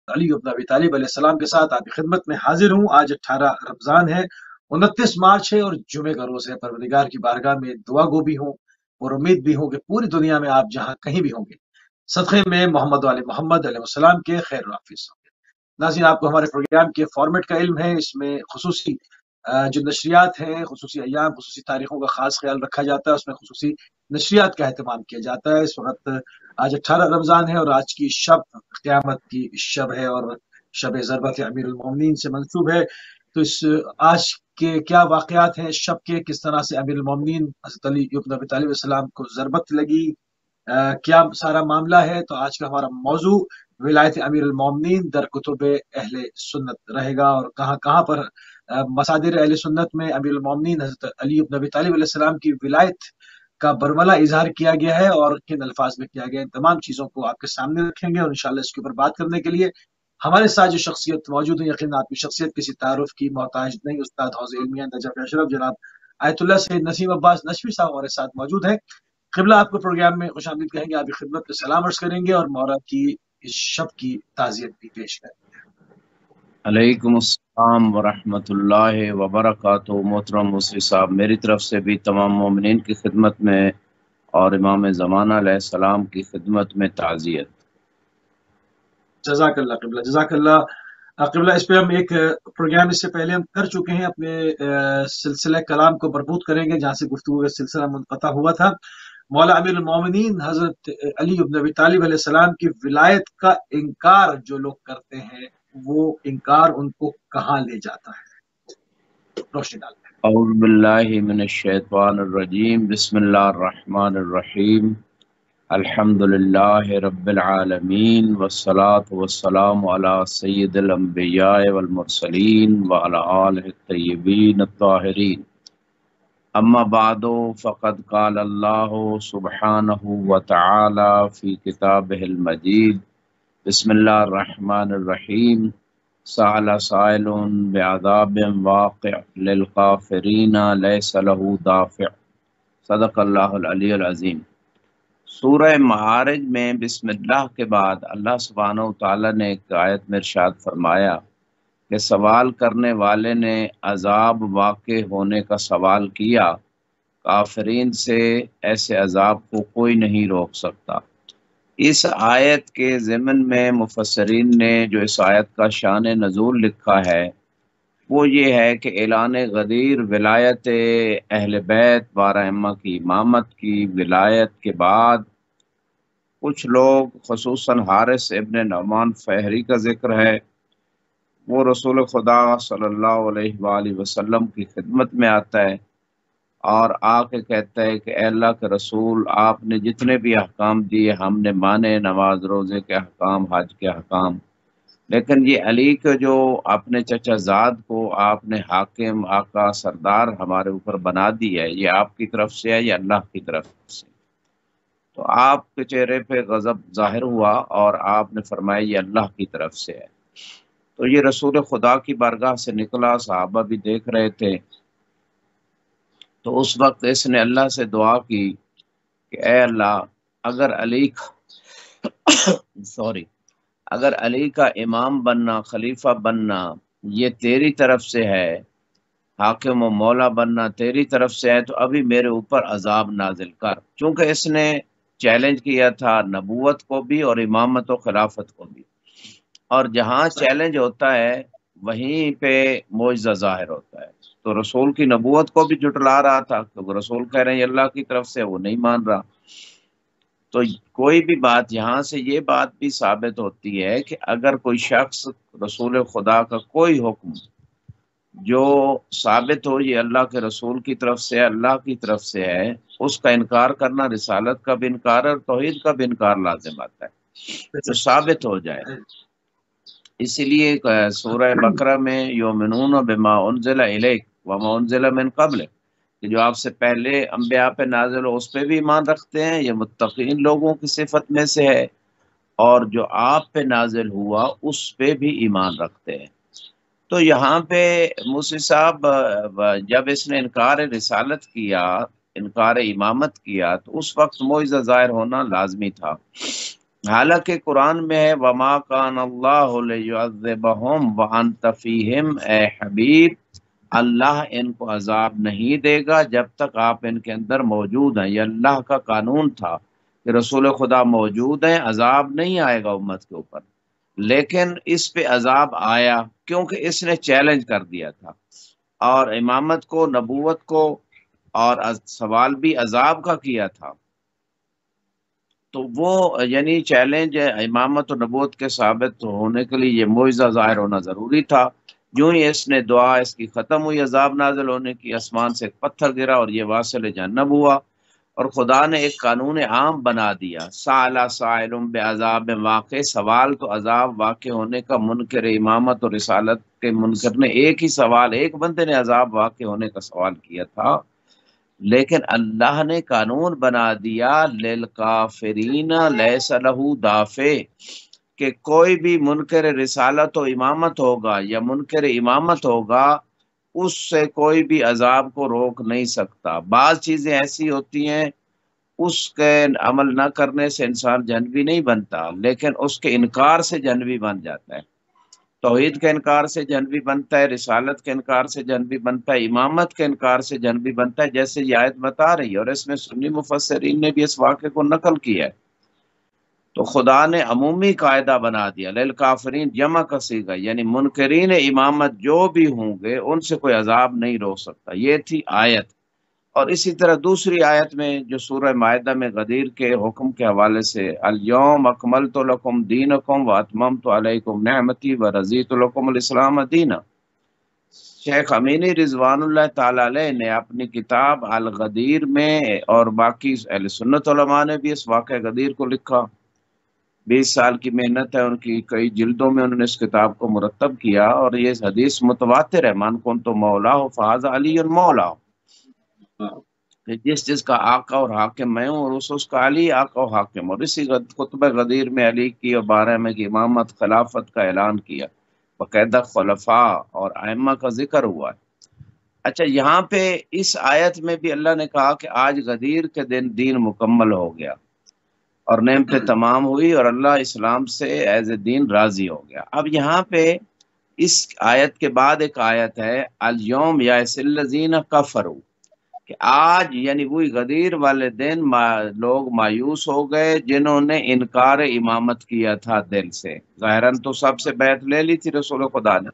علی ابن ابی طالب علیہ السلام کے ساتھ آپ کی خدمت میں حاضر ہوں۔ آج 18 رمضان ہے، 29 مارچ ہے اور جمعے کا روز ہے۔ پروردگار کی بارگاہ میں دعا گو بھی ہوں اور امید بھی ہوں کہ پوری دنیا میں آپ جہاں کہیں بھی ہوں گے صدقے میں محمد و آل محمد علیہ السلام کے خیر و حافظ ہوں گے۔ ناظرین، آپ کو ہمارے پروگرام کے فارمیٹ کا علم ہے، اس میں خصوصی جو نشریات ہیں، خصوصی ایام، خصوصی تاریخوں کا خاص خیال رکھا جاتا ہے، اس میں خصوصی نشریات کا اہتمام کیا جاتا ہے۔ اس وقت آج 18 رمضان ہے اور آج کی شب قیامت کی شب ہے اور شب ضربت امیر المومنین سے منسوب ہے۔ تو اس آج کے کیا واقعات ہیں شب کے، کس طرح سے امیر المومنین حضرت علی ابن ابی طالب علیہ السلام کو ضربت لگی، کیا سارا معاملہ ہے، تو آج کا ہمارا موضوع ولایت امیر المومنین در کتب اہل سنت رہے گا، اور کہاں کہاں پر مصادر اہل سنت میں امیر المومنین حضرت علی ابن ابی طالب علیہ السلام کی ولایت کا برملا اظہار کیا گیا ہے اور کن الفاظ میں کیا گیا ہے، ان تمام چیزوں کو آپ کے سامنے رکھیں گے۔ اور انشاءاللہ اس کے اوپر بات کرنے کے لیے ہمارے ساتھ جو شخصیت موجود ہے، یقیناً آپ کی شخصیت کسی تعارف کی محتاج نہیں، استاد حوض علمیہ نجف اشرف جناب آیت اللہ سید نسیم عباس نشفی صاحب ہمارے ساتھ موجود ہیں۔ قبلہ آپ کو پروگرام میں خوش آمدید کہیں گے، آپ کی خدمت پہ سلام عرض کریں گے اور محرم کی اس شب کی تعزیت بھی پیش کریں گے۔ علیکم السلام ورحمۃ اللہ وبرکاتہ۔ محترم مصری صاحب، میری طرف سے بھی تمام مومنین کی خدمت میں اور امام زمانہ علیہ السلام کی خدمت میں تعزیت۔ جزاک اللہ قبلہ، جزاک اللہ قبلہ۔ اس پہ ہم ایک پروگرام اس سے پہلے ہم کر چکے ہیں، اپنے سلسلہ کلام کو مربوط کریں گے جہاں سے گفتگو کا سلسلہ منقطع ہوا تھا۔ مولا امیر المومنین حضرت علی بن ابی طالب علیہ السلام کی ولایت کا انکار جو لوگ کرتے ہیں، وہ انکار ان کو کہاں لے جاتا ہے؟ روشنی ڈالتے ہیں۔ اعوذ باللہ من الشیطان الرجیم، بسم اللہ الرحمن الرحیم، الحمد للہ رب العالمین، والصلاة والسلام علی سید الانبیاء والمرسلین وعلی آلہ الطیبین الطاہرین۔ اما بعد فقد قال اللہ سبحانہ وتعالی فی کتابہ المجید، بسم اللہ الرحمن الرحیم، سأل سائل بعذاب واقع للکافرین لیس له دافع۔ صدق اللہ العلی العظیم۔ سورہ معارج میں بسم اللہ کے بعد اللہ سبحانہ وتعالی نے ایک آیت میں ارشاد فرمایا کہ سوال کرنے والے نے عذاب واقع ہونے کا سوال کیا، کافرین سے ایسے عذاب کو کوئی نہیں روک سکتا۔ اس آیت کے ضمن میں مفسرین نے جو اس آیت کا شان نزول لکھا ہے وہ یہ ہے کہ اعلان غدیر ولایت اہل بیت 12 ائمہ کی امامت کی ولایت کے بعد کچھ لوگ، خصوصاً حارث ابن نعمان فہری کا ذکر ہے، وہ رسول خدا صلی اللہ علیہ وآلہ وسلم کی خدمت میں آتا ہے اور آ کے کہتا ہے کہ اے اللہ کے رسول، آپ نے جتنے بھی احکام دیے ہم نے مانے، نماز روزے کے احکام، حج کے احکام، لیکن یہ علی کے جو اپنے چچا زاد کو آپ نے حاکم، آقا، سردار ہمارے اوپر بنا دی ہے، یہ آپ کی طرف سے ہے یا اللہ کی طرف سے؟ تو آپ کے چہرے پہ غضب ظاہر ہوا اور آپ نے فرمایا یہ اللہ کی طرف سے ہے۔ تو یہ رسول خدا کی بارگاہ سے نکلا، صحابہ بھی دیکھ رہے تھے، تو اس وقت اس نے اللہ سے دعا کی کہ اے اللہ، اگر اگر علی کا امام بننا، خلیفہ بننا یہ تیری طرف سے ہے، حاکم و مولا بننا تیری طرف سے ہے، تو ابھی میرے اوپر عذاب نازل کر۔ چونکہ اس نے چیلنج کیا تھا نبوت کو بھی اور امامت و خلافت کو بھی، اور جہاں چیلنج ہوتا ہے وہیں پہ معجزہ ظاہر ہوتا ہے۔ تو رسول کی نبوت کو بھی جھٹلا رہا تھا کہ وہ رسول کہہ رہے ہیں اللہ کی طرف سے، وہ نہیں مان رہا۔ تو کوئی بھی بات، یہاں سے یہ بات بھی ثابت ہوتی ہے کہ اگر کوئی شخص رسول خدا کا کوئی حکم جو ثابت ہو یہ اللہ کے رسول کی طرف سے، اللہ کی طرف سے ہے، اس کا انکار کرنا رسالت کا بھی انکار اور توحید کا بھی انکار لازم آتا ہے، جو ثابت ہو جائے۔ اسی لیے سورہ بقرہ میں یؤمنون بما انزل الیک وما انزل من قبل، کہ جو آپ سے پہلے انبیاء پہ نازل ہو اس پہ بھی ایمان رکھتے ہیں، یہ متقین لوگوں کی صفت میں سے ہے، اور جو آپ پہ نازل ہوا اس پہ بھی ایمان رکھتے ہیں۔ تو یہاں پہ موسی صاحب جب اس نے انکار رسالت کیا، انکار امامت کیا، تو اس وقت معجزہ ظاہر ہونا لازمی تھا۔ حالانکہ قرآن میں ہے وما کان اللہ لیعذبہم وانت فیہم، اے حبیب اللہ ان کو عذاب نہیں دے گا جب تک آپ ان کے اندر موجود ہیں۔ یہ اللہ کا قانون تھا کہ رسول خدا موجود ہیں، عذاب نہیں آئے گا امت کے اوپر، لیکن اس پہ عذاب آیا کیونکہ اس نے چیلنج کر دیا تھا، اور امامت کو، نبوت کو، اور سوال بھی عذاب کا کیا تھا۔ تو وہ یعنی چیلنج امامت و نبوت کے ثابت ہونے کے لیے یہ معجزہ ظاہر ہونا ضروری تھا۔ یوں ہی اس نے دعا اس کی ختم ہوئی عذاب نازل ہونے کی، آسمان سے ایک پتھر گرا اور یہ واصل جہنم ہوا، اور خدا نے ایک قانون عام بنا دیا، سائل سائل بعذاب واقع، سوال تو عذاب واقع ہونے کا، منکر امامت اور رسالت کے منکر نے ایک ہی سوال، ایک بندے نے عذاب واقع ہونے کا سوال کیا تھا، لیکن اللہ نے قانون بنا دیا للکافرین لیس لہ دافع، کہ کوئی بھی منکر رسالت و امامت ہوگا یا منکر امامت ہوگا اس سے کوئی بھی عذاب کو روک نہیں سکتا۔ بعض چیزیں ایسی ہوتی ہیں اس کے عمل نہ کرنے سے انسان جنبی نہیں بنتا، لیکن اس کے انکار سے جنبی بن جاتا ہے۔ توحید کے انکار سے جنبی بنتا ہے، رسالت کے انکار سے جنبی بنتا ہے، امامت کے انکار سے جنبی بنتا ہے، جیسے یہ آیت بتا رہی ہے، اور اس میں سنی مفسرین نے بھی اس واقعے کو نقل کیا ہے۔ تو خدا نے عمومی قاعدہ بنا دیا للکافرین، جمع کا صیغہ، یعنی منکرین امامت جو بھی ہوں گے ان سے کوئی عذاب نہیں روک سکتا۔ یہ تھی آیت۔ اور اسی طرح دوسری آیت میں جو سورہ مائدہ میں غدیر کے حکم کے حوالے سے الیوم اکملت لکم دینکم واتممت علیکم نعمتی ورضیت لکم الاسلام دینا، شیخ امینی رضوان اللہ تعالی علیہ نے اپنی کتاب الغدیر میں، اور باقی اہل سنت علماء نے بھی اس واقعہ غدیر کو لکھا، 20 سال کی محنت ہے ان کی، کئی جلدوں میں انہوں نے اس کتاب کو مرتب کیا، اور یہ حدیث متواتر ہے، من کنت مولا فہذا علی مولا، کہ جس جس کا آقا اور حاکم میں ہوں اور اس کا علی آقا و حاکم، اور اسی خطبہ غدیر میں علی کی اور بارہ میں کی امامت خلافت کا اعلان کیا، باقاعدہ خلفاء اور ائمہ کا ذکر ہوا ہے۔ اچھا، یہاں پہ اس آیت میں بھی اللہ نے کہا کہ آج غدیر کے دن دین مکمل ہو گیا اور نعمتیں تمام ہوئی اور اللہ اسلام سے ایز اے دین راضی ہو گیا۔ اب یہاں پہ اس آیت کے بعد ایک آیت ہے الیوم یئس الذین کفروا، کہ آج یعنی وہی غدیر والے دن لوگ مایوس ہو گئے جنہوں نے انکار امامت کیا تھا دل سے۔ ظاہراً تو سب سے بیعت لے لی تھی رسول خدا نے،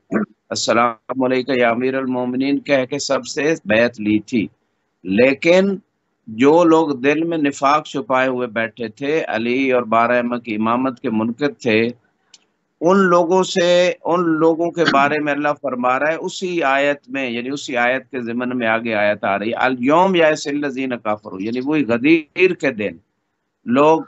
السلام علیکم یا امیر المومنین کہہ کے سب سے بیعت لی تھی، لیکن جو لوگ دل میں نفاق چھپائے ہوئے بیٹھے تھے، علی اور بارہ ائمہ کی امامت کے منکر تھے، ان لوگوں کے بارے میں اللہ فرما رہا ہے اسی آیت میں، یعنی اسی آیت کے ضمن میں آگے آیت آ رہی ہے الیوم یئس الذین کفروا، یعنی وہی غدیر کے دن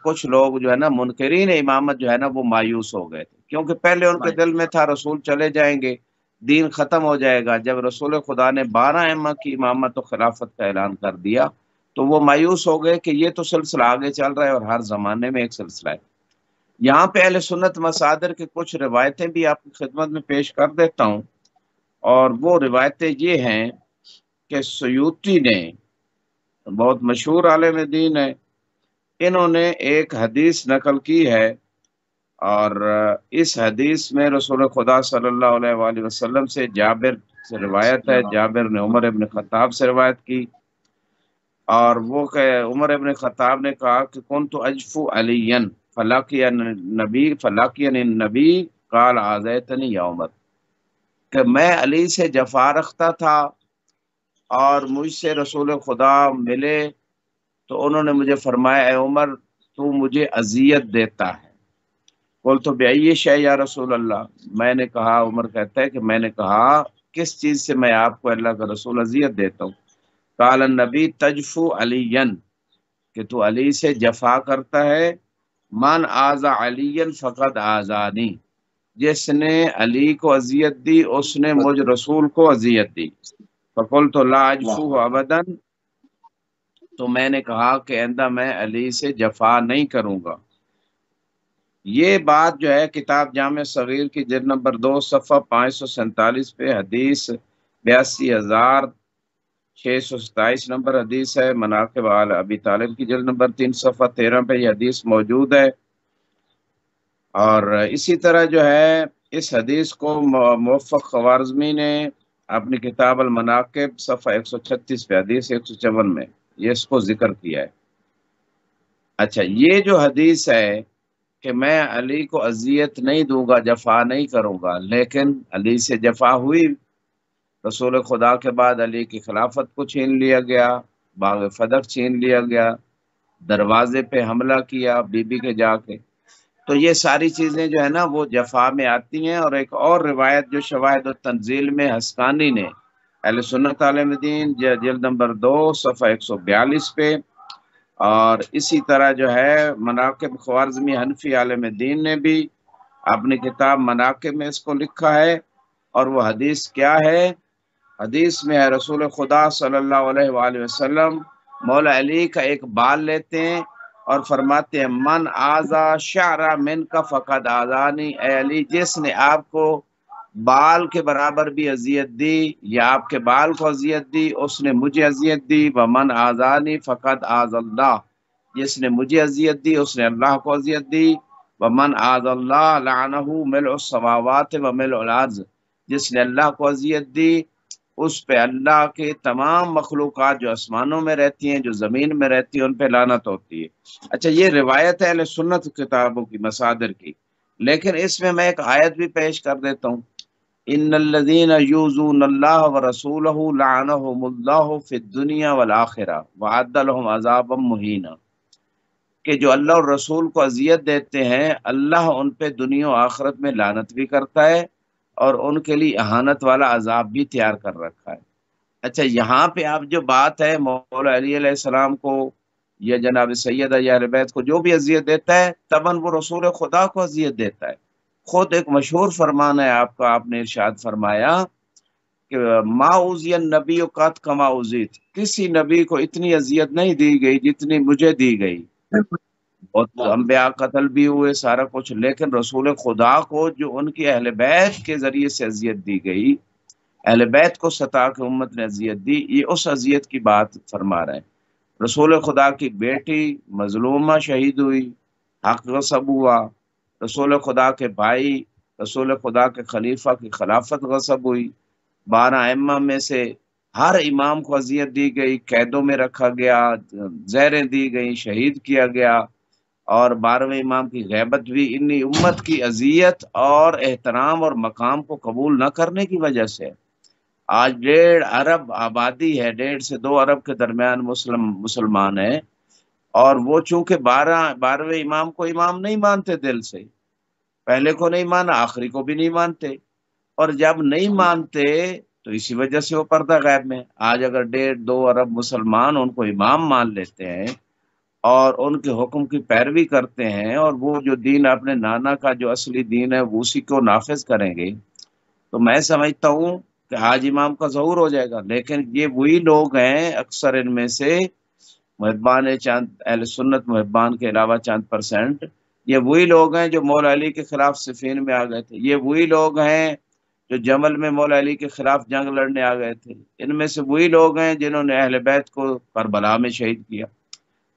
کچھ لوگ جو ہے نا منکرین امامت جو ہے نا وہ مایوس ہو گئے تھے، کیونکہ پہلے ان کے دل میں تھا رسول چلے جائیں گے، دین ختم ہو جائے گا۔ جب رسول خدا نے 12 ائمہ کی امامت و خلافت کا اعلان کر دیا تو وہ مایوس ہو گئے کہ یہ تو سلسلہ آگے چل رہا ہے اور ہر زمانے میں ایک سلسلہ ہے۔ یہاں پہ اہل سنت مصادر کے کچھ روایتیں بھی آپ کی خدمت میں پیش کر دیتا ہوں، اور وہ روایتیں یہ ہیں کہ سیوطی نے، بہت مشہور عالم دین ہے، انہوں نے ایک حدیث نقل کی ہے، اور اس حدیث میں رسول خدا صلی اللہ علیہ وآلہ وسلم سے جابر سے روایت ہے، جابر نے عمر ابن خطاب سے روایت کی، اور وہ کہ عمر ابن خطاب نے کہا کہ کنت اجفو علیًا فلاقین النبی قال آذیتنی یا عمر، کہ میں علی سے جفا رکھتا تھا اور مجھ سے رسول خدا ملے تو انہوں نے مجھے فرمایا اے عمر تو مجھے اذیت دیتا ہے، قلت بأی شیء یا رسول اللہ، میں نے کہا، عمر کہتا ہے کہ میں نے کہا کس چیز سے میں آپ کو اللہ کا رسول اذیت دیتا ہوں؟ قال النبی تجفو علیًا، کہ تو علی سے جفا کرتا ہے، من آذا علیًا فقد آذانی، جس نے علی کو اذیت دی اس نے مجھ رسول کو اذیت دی، فقلت لا اجفو ابدا، تو میں نے کہا کہ آئندہ میں علی سے جفا نہیں کروں گا۔ یہ بات جو ہے کتاب جامع صغیر کی جلد نمبر 2 صفحہ 547 پہ حدیث 82,627 نمبر حدیث ہے، مناقب آل ابی طالب کی جلد نمبر 3 صفحہ 13 پہ یہ حدیث موجود ہے۔ اور اسی طرح جو ہے اس حدیث کو موفق خوارزمی نے اپنی کتاب المناقب صفحہ 136 پہ حدیث 154 میں یہ اس کو ذکر کیا ہے۔ اچھا، یہ جو حدیث ہے کہ میں علی کو اذیت نہیں دوں گا، جفا نہیں کروں گا، لیکن علی سے جفا ہوئی، رسول خدا کے بعد علی کی خلافت کو چھین لیا گیا، باغ فدق چھین لیا گیا، دروازے پہ حملہ کیا بی بی کے جا کے، تو یہ ساری چیزیں جو ہے نا وہ جفا میں آتی ہیں۔ اور ایک اور روایت جو شواہد التنزیل میں حسقانی نے اہل سنت عالم دین جلد نمبر 2 صفحہ 142 پہ، اور اسی طرح جو ہے مناقب خوارزمی حنفی عالم دین نے بھی اپنی کتاب مناقب میں اس کو لکھا ہے۔ اور وہ حدیث کیا ہے؟ حدیث میں ہے رسول خدا صلی اللہ علیہ وآلہ وسلم مولا علی کا ایک بال لیتے ہیں اور فرماتے ہیں من آزا شعرا من کا فقد آزانی، اے علی جس نے آپ کو بال کے برابر بھی اذیت دی یا آپ کے بال کو اذیت دی اس نے مجھے اذیت دی، ومن آزانی فقد آز اللہ، جس نے مجھے اذیت دی اس نے اللہ کو اذیت دی، ومن آز اللہ لعنہ ملء السماوات وملء الارض، جس نے اللہ کو اذیت دی اس پہ اللہ کے تمام مخلوقات جو آسمانوں میں رہتی ہیں جو زمین میں رہتی ہیں ان پہ لعنت ہوتی ہے۔ اچھا، یہ روایت ہے اہل سنت کتابوں کی مصادر کی، لیکن اس میں میں ایک آیت بھی پیش کر دیتا ہوں، ان الذین یؤذون اللہ ورسولہ لعنہم اللہ فی الدنیا والآخرہ وأعد لهم عذابا مہینا، کہ جو اللہ اور رسول کو اذیت دیتے ہیں اللہ ان پہ دنیا و آخرت میں لعنت بھی کرتا ہے اور ان کے لیے اہانت والا عذاب بھی تیار کر رکھا ہے۔ اچھا، یہاں پہ آپ جو بات ہے مولا علی علیہ السلام کو یا جناب سیدہ یا اہل بیت کو جو بھی اذیت دیتا ہے تباً وہ رسول خدا کو اذیت دیتا ہے۔ خود ایک مشہور فرمان ہے آپ کا، آپ نے ارشاد فرمایا کہ ما اوذی النبی قط کما اوذیت، کسی نبی کو اتنی اذیت نہیں دی گئی جتنی مجھے دی گئی، بہت انبیاء قتل بھی ہوئے سارا کچھ، لیکن رسول خدا کو جو ان کی اہل بیت کے ذریعے سے اذیت دی گئی، اہل بیت کو ستا کے امت نے اذیت دی، یہ اس اذیت کی بات فرما رہے ہیں۔ رسول خدا کی بیٹی مظلومہ شہید ہوئی، حق غصب ہوا، رسول خدا کے بھائی رسول خدا کے خلیفہ کی خلافت غصب ہوئی، 12 ائمہ میں سے ہر امام کو اذیت دی گئی، قیدوں میں رکھا گیا، زہریں دی گئیں، شہید کیا گیا، اور 12ویں امام کی غیبت بھی انی امت کی اذیت اور احترام اور مقام کو قبول نہ کرنے کی وجہ سے۔ آج 1.5 ارب آبادی ہے، 1.5 سے 2 ارب کے درمیان مسلمان ہیں، اور وہ چونکہ 12ویں امام کو امام نہیں مانتے، دل سے پہلے کو نہیں مانا آخری کو بھی نہیں مانتے، اور جب نہیں مانتے تو اسی وجہ سے وہ پردہ غیب میں۔ آج اگر 1.5-2 ارب مسلمان ان کو امام مان لیتے ہیں اور ان کے حکم کی پیروی کرتے ہیں اور وہ جو دین اپنے نانا کا جو اصلی دین ہے وہ اسی کو نافذ کریں گے، تو میں سمجھتا ہوں کہ حاج امام کا ظہور ہو جائے گا۔ لیکن یہ وہی لوگ ہیں، اکثر ان میں سے محبان چاند اہل سنت محبان کے علاوہ چاند %، یہ وہی لوگ ہیں جو مولا علی کے خلاف صفین میں آ گئے تھے، یہ وہی لوگ ہیں جو جمل میں مولا علی کے خلاف جنگ لڑنے آ گئے تھے، ان میں سے وہی لوگ ہیں جنہوں نے اہل بیت کو کربلا میں شہید کیا۔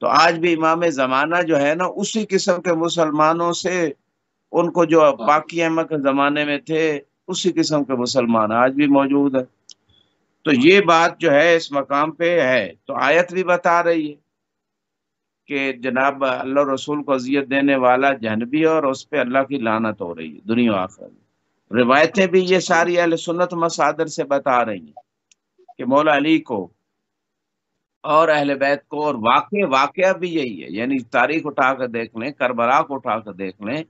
تو آج بھی امام زمانہ جو ہے نا اسی قسم کے مسلمانوں سے، ان کو جو باقی ائمہ کے زمانے میں تھے اسی قسم کے مسلمان آج بھی موجود ہیں۔ تو یہ بات جو ہے اس مقام پہ ہے، تو آیت بھی بتا رہی ہے کہ جناب اللہ رسول کو اذیت دینے والا جہنمی اور اس پہ اللہ کی لعنت ہو رہی ہے دنیا و آخرت میں۔ روایتیں بھی یہ ساری اہل سنت مصادر سے بتا رہی ہیں کہ مولا علی کو اور اہل بیت کو، اور واقعہ بھی یہی ہے، یعنی تاریخ اٹھا کر دیکھ لیں، کربلا کو اٹھا کر دیکھ لیں،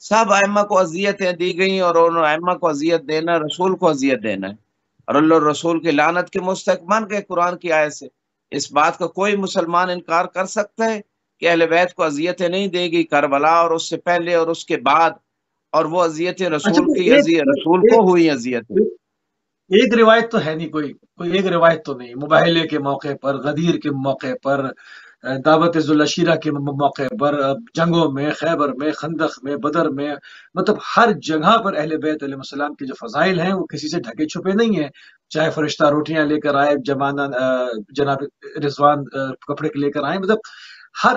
سب ائمہ کو اذیتیں دی گئیں، اور ان ائمہ کو اذیت دینا رسول کو اذیت دینا ہے، اور اللہ رسول کی لعنت کے مستحق بن گئے قرآن کی آیت سے۔ اس بات کا کوئی مسلمان انکار کر سکتا ہے کہ اہل بیت کو اذیتیں نہیں دے گی کربلا اور اس سے پہلے اور اس کے بعد، اور وہ اذیتیں اچھا، رسول کو ہوئی اذیتیں؟ ایک روایت تو ہے نہیں، کوئی ایک روایت تو نہیں، مباہلے کے موقع پر، غدیر کے موقع پر، دعوت ذوالعشیرہ کے موقع پر، جنگوں میں، خیبر میں، خندق میں، بدر میں، مطلب ہر جگہ پر اہل بیت علیہ السلام کے جو فضائل ہیں وہ کسی سے ڈھکے چھپے نہیں ہیں، چاہے فرشتہ روٹیاں لے کر آئے، جناب رضوان کپڑے لے کر آئے، مطلب ہر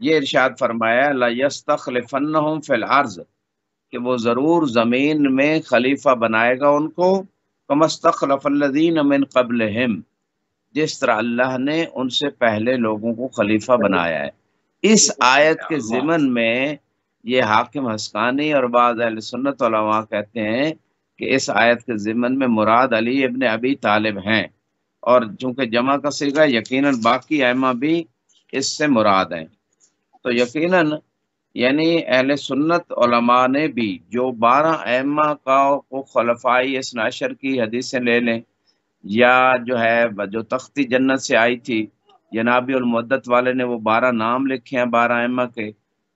یہ ارشاد فرمایا لا یستخلفنہم فی الارض، کہ وہ ضرور زمین میں خلیفہ بنائے گا ان کو، کما استخلف الذین من قبلہم، جس طرح اللہ نے ان سے پہلے لوگوں کو خلیفہ بنایا ہے۔ اس آیت کے اللہ ضمن میں یہ حاکم حسقانی اور بعض اہل سنت علماء کہتے ہیں کہ اس آیت کے ضمن میں مراد علی ابن ابی طالب ہیں، اور چونکہ جمع کا صیغہ یقیناً باقی ائمہ بھی اس سے مراد ہیں، تو یقیناً یعنی اہل سنت علماء نے بھی جو 12 ائمہ کا کو خلفائی اثنا عشر کی حدیثیں لے لیں، یا جو ہے جو تختی جنت سے آئی تھی جنابی المدت والے نے وہ 12 نام لکھے ہیں 12 ائمہ کے،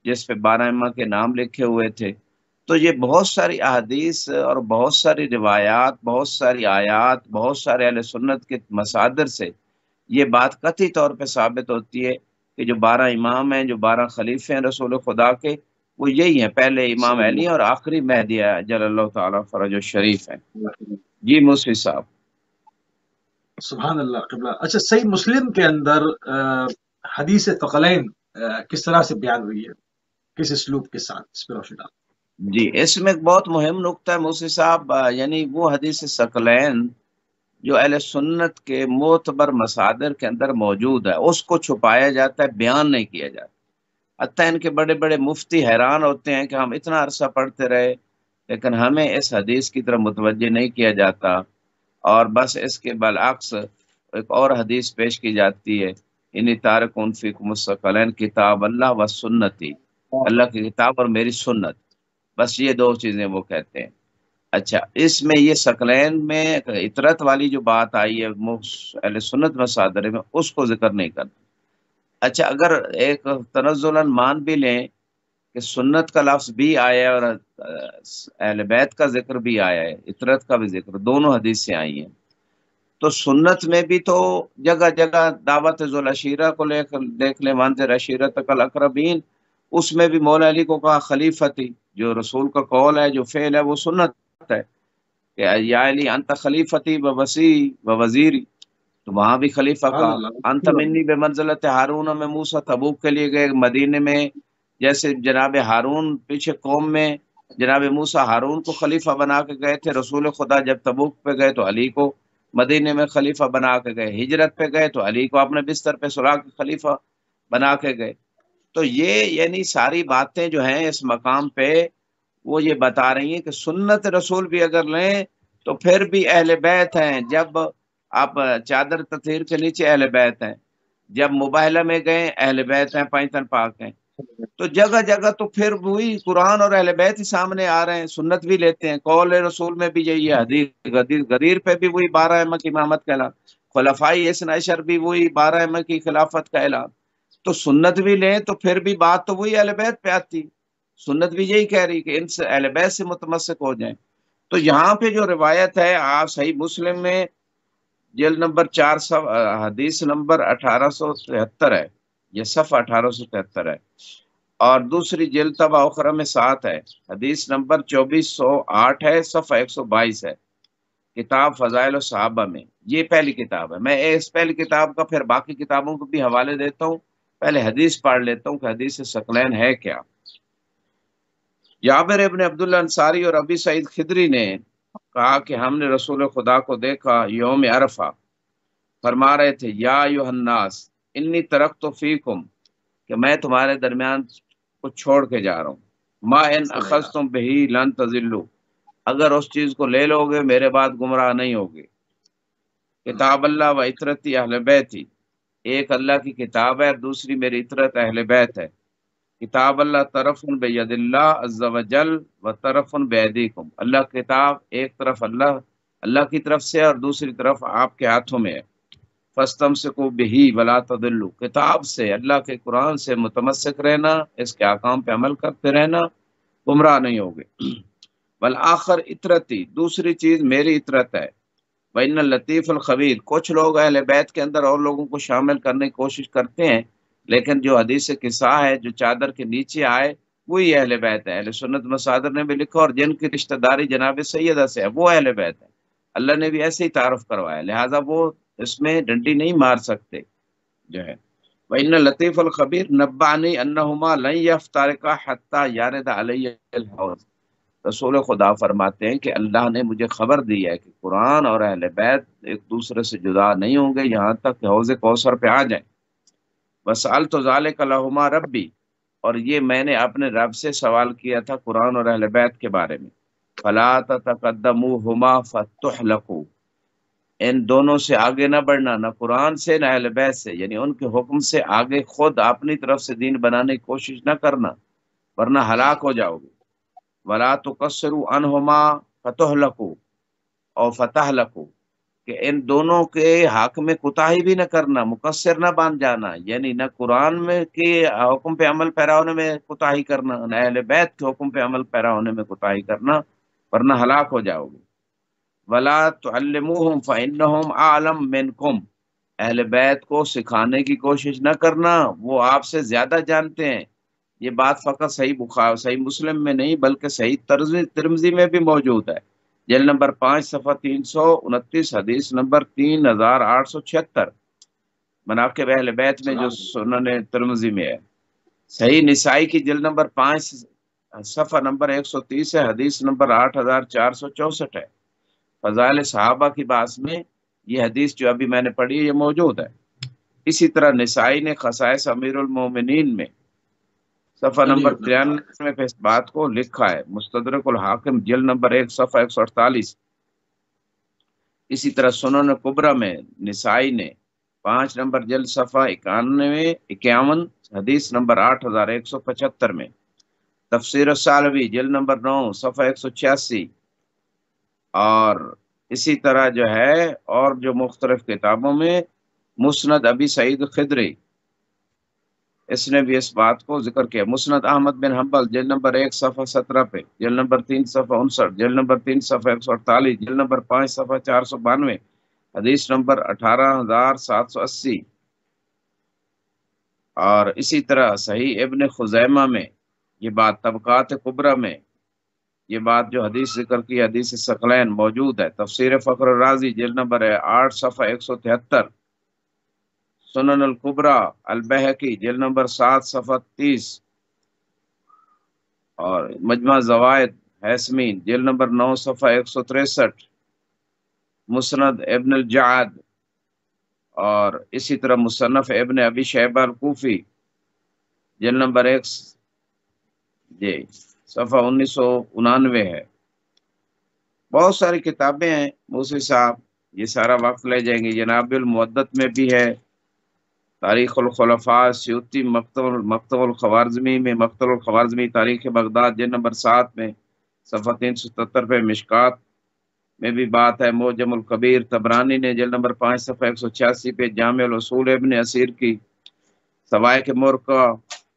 جس پہ 12 ائمہ کے نام لکھے ہوئے تھے، تو یہ بہت ساری احادیث اور بہت ساری روایات، بہت ساری آیات، بہت سارے اہل سنت کے مصادر سے یہ بات قطعی طور پہ ثابت ہوتی ہے کہ جو 12 امام ہیں، جو 12 خلیفے ہیں رسول خدا کے، وہ یہی ہیں، پہلے امام صلی علی اور آخری مہدی جل اللہ تعالیٰ فرج الشریف ہیں۔ جی موسوی صاحب۔ سبحان اللہ قبلہ۔ اچھا، صحیح مسلم کے اندر حدیث ثقلین کس طرح سے بیان ہوئی ہے، کس اسلوب کے ساتھ، اس پہ روشنی ڈال۔ جی اس میں ایک بہت مہم نقطہ ہے موسوی صاحب، یعنی وہ حدیث ثقلین جو اہل سنت کے معتبر مصادر کے اندر موجود ہے، اس کو چھپایا جاتا ہے، بیان نہیں کیا جاتا۔ حتیٰ ان کے بڑے بڑے مفتی حیران ہوتے ہیں کہ ہم اتنا عرصہ پڑھتے رہے لیکن ہمیں اس حدیث کی طرف متوجہ نہیں کیا جاتا، اور بس اس کے برعکس ایک اور حدیث پیش کی جاتی ہے، انی تارکون فیکم الثقلین کتاب اللہ و سنتی، اللہ کی کتاب اور میری سنت، بس یہ 2 چیزیں وہ کہتے ہیں۔ اچھا، اس میں یہ ثقلین میں اطرت والی جو بات آئی ہے اہل سنت مصادر میں، اس کو ذکر نہیں کرتا۔ اچھا، اگر ایک تنزلاً مان بھی لیں کہ سنت کا لفظ بھی آیا ہے اور اہل بیت کا ذکر بھی آیا ہے، اطرت کا بھی ذکر، دونوں حدیثیں آئی ہیں، تو سنت میں بھی تو جگہ جگہ دعوت ذوالعشیرہ کو دیکھ لیں، وانذر عشیرتک الاقربین، اس میں بھی مولا علی کو کہا خلیفتی، جو رسول کا قول ہے، جو فعل ہے، وہ سنت ہے کہ یا علی انت خلیفتی و وسی و وزیری، تو وہاں بھی خلیفہ سبحان کہا، انت اللہ۔ منی بے منزلت ہارون میں موسیٰ، تبوک کے لیے گئے مدینے میں، جیسے جناب ہارون پیچھے قوم میں جناب موسیٰ ہارون کو خلیفہ بنا کے گئے تھے، رسول خدا جب تبوک پہ گئے تو علی کو مدینے میں خلیفہ بنا کے گئے، ہجرت پہ گئے تو علی کو اپنے بستر پہ سلا کے خلیفہ بنا کے گئے۔ تو یہ یعنی ساری باتیں جو ہیں اس مقام پہ وہ یہ بتا رہی ہیں کہ سنت رسول بھی اگر لیں تو پھر بھی اہل بیت ہیں، جب آپ چادر تطہیر کے نیچے اہل بیت ہیں، جب مباہلہ میں گئے اہل بیت ہیں، پائتن پاک ہیں، تو جگہ جگہ تو پھر وہی قرآن اور اہل بیت ہی سامنے آ رہے ہیں، سنت بھی لیتے ہیں، قول رسول میں بھی یہی ہے، حدیث غدیر پہ بھی وہی 12 ائمہ کی امامت کا اعلان، خلفائی اثنا عشر بھی وہی 12 ائمہ کی خلافت کا اعلان، تو سنت بھی لیں تو پھر بھی بات تو وہی اہل بیت پہ آتی، سنت بھی یہی کہہ رہی کہ ان سے اہل بیت سے متمسک ہو جائیں۔ تو یہاں پہ جو روایت ہے آپ صحیح مسلم میں جلد نمبر 400 حدیث نمبر 1873 ہے، یہ صفحہ 1873 ہے، اور دوسری جلد طبع اخرى میں 7 ہے، حدیث نمبر 2408 ہے، صفحہ 122 ہے، کتاب فضائل الصحابہ میں، یہ پہلی کتاب ہے۔ میں اس پہلی کتاب کا پھر باقی کتابوں کو بھی حوالے دیتا ہوں، پہلے حدیث پڑھ لیتا ہوں کہ حدیث ثقلین ہے کیا۔ جابر ابن عبداللہ انصاری اور ابی سعید خدری نے کہا کہ ہم نے رسول خدا کو دیکھا یوم عرفہ، فرما رہے تھے یا ایھا الناس انی ترکت فیکم، کہ میں تمہارے درمیان کو چھوڑ کے جا رہا ہوں، ما ان اخذتم بہی لن تضلوا، اگر اس چیز کو لے لو گے میرے بعد گمراہ نہیں ہوگے، کتاب اللہ و اطرتی اہل بیتی، ایک اللہ کی کتاب ہے، دوسری میری اطرت اہل بیت ہے، کتاب اللہ طرف بید اللہ عز و جل و طرف بیدیکم، اللہ کتاب ایک طرف اللہ کی طرف سے اور دوسری طرف آپ کے ہاتھوں میں ہے، فاستمسکوا بہ ولا تضلوا، کتاب سے اللہ کے قرآن سے متمسک رہنا، اس کے احکام پہ عمل کرتے رہنا، گمراہ نہیں ہوگے۔ والآخر اطرتی، دوسری چیز میری اطرت ہے، وَإِنَّ اللطیف الخبیر، کچھ لوگ اہل بیت کے اندر اور لوگوں کو شامل کرنے کی کوشش کرتے ہیں، لیکن جو حدیث قصہ ہے جو چادر کے نیچے آئے وہی اہل بیت ہے، اہل سنت مصادر نے بھی لکھا، اور جن کی رشتہ داری جناب سیدہ سے ہے وہ اہل بیت ہے، اللہ نے بھی ایسے ہی تعارف کروایا، لہٰذا وہ اس میں ڈنڈی نہیں مار سکتے جو ہے۔ وَإِنَّ لطیف الخبیر نبعنی انہما لن یفترقا حتی یارد علی الحوض۔ رسول خدا فرماتے ہیں کہ اللہ نے مجھے خبر دی ہے کہ قرآن اور اہل بیت ایک دوسرے سے جدا نہیں ہوں گے یہاں تک کہ حوض کوثر پہ آ جائیں۔ وَسَأَلْتُ ذَلِكَ لَهُمَا رَبِّي، اور یہ میں نے اپنے رب سے سوال کیا تھا قرآن اور اہل بیت کے بارے میں۔ فَلَا تَتَقَدَّمُوهُمَا فَتُحْلَقُوا، ان دونوں سے آگے نہ بڑھنا، نہ قرآن سے نہ اہل بیت سے، یعنی ان کے حکم سے آگے خود اپنی طرف سے دین بنانے کی کوشش نہ کرنا ورنہ ہلاک ہو جاؤ گے۔ وَلَا تُقَصِّرُوا عَنْهُمَا فَتُهْلَكُوا اور فَتَهْلَكُوا، کہ ان دونوں کے حق میں کوتاہی بھی نہ کرنا، مقصر نہ بن جانا، یعنی نہ قرآن میں کے حکم پہ عمل پیرا ہونے میں کوتاہی کرنا، نہ اہل بیت کے حکم پہ عمل پیرا ہونے میں کوتاہی کرنا ورنہ ہلاک ہو جاؤ گے۔ وَلَا تُعَلِّمُوهُمْ فَإِنَّهُمْ أَعْلَمُ مِنْكُمْ، اہل بیت کو سکھانے کی کوشش نہ کرنا، وہ آپ سے زیادہ جانتے ہیں۔ یہ بات فقط صحیح مسلم میں نہیں بلکہ صحیح ترمذی میں بھی موجود ہے، جلد نمبر 5 صفحہ 329، حدیث نمبر 3876، مناقب اہل بیت میں جو سنن ترمذی میں ہے۔ صحیح نسائی کی جلد نمبر 5 صفحہ نمبر 130 ہے، حدیث نمبر 8464 ہے۔ فضائل صحابہ کی بات میں یہ حدیث جو ابھی میں نے پڑھی ہے یہ موجود ہے۔ اسی طرح نسائی نے خصائص امیر المومنین میں صفحہ علی نمبر ابن ابی طالب۔ 93 پہ اس بات کو لکھا ہے، مستدرک الحاکم جلد نمبر 1 صفحہ 148۔ اسی طرح سنن کبرا میں نسائی نے 5 نمبر جلد صفحہ 51 حدیث نمبر 8175 میں، تفسیر السالوی جلد نمبر 9 صفحہ 186، اور اسی طرح جو ہے اور جو مختلف کتابوں میں مسند ابی سعید خدری اس نے بھی اس بات کو ذکر کیا۔ مسند احمد بن حنبل جلد نمبر 1 صفحہ 17 پہ، جلد نمبر 3 صفحہ 59، جلد نمبر 3 صفحہ 148، جلد نمبر 5 صفحہ 492، حدیث نمبر 18780، اور اسی طرح صحیح ابن خزیمہ میں یہ بات، طبقات کبرا میں یہ بات جو حدیث ذکر کی حدیث ثقلین موجود ہے۔ تفسیر فخر الرازی جلد نمبر 8 صفحہ 173، سنن الکبرى البہقی جلد نمبر 7 صفحہ 30، اور مجمع زوائد ہیثمی جلد نمبر 9 صفحہ 163، مسند ابن الجعد، اور اسی طرح مصنف ابن ابی شیبہ الکوفی جلد نمبر 1 جی صفحہ 1999 ہے۔ بہت ساری کتابیں ہیں موسی صاحب، یہ سارا وقت لے جائیں گے۔ جناب المودت میں بھی ہے، تاریخ الخلفاء سیوطی مکتب الخوارزمی میں، مکتب الخوارزمی تاریخ بغداد جلد نمبر 7 میں صفحہ 377 پہ، مشکات میں بھی بات ہے، موجم الکبیر طبرانی نے جلد نمبر 5 صفحہ 186 پہ، جامع الاصول ابن اسیر کی، سوائق مرقع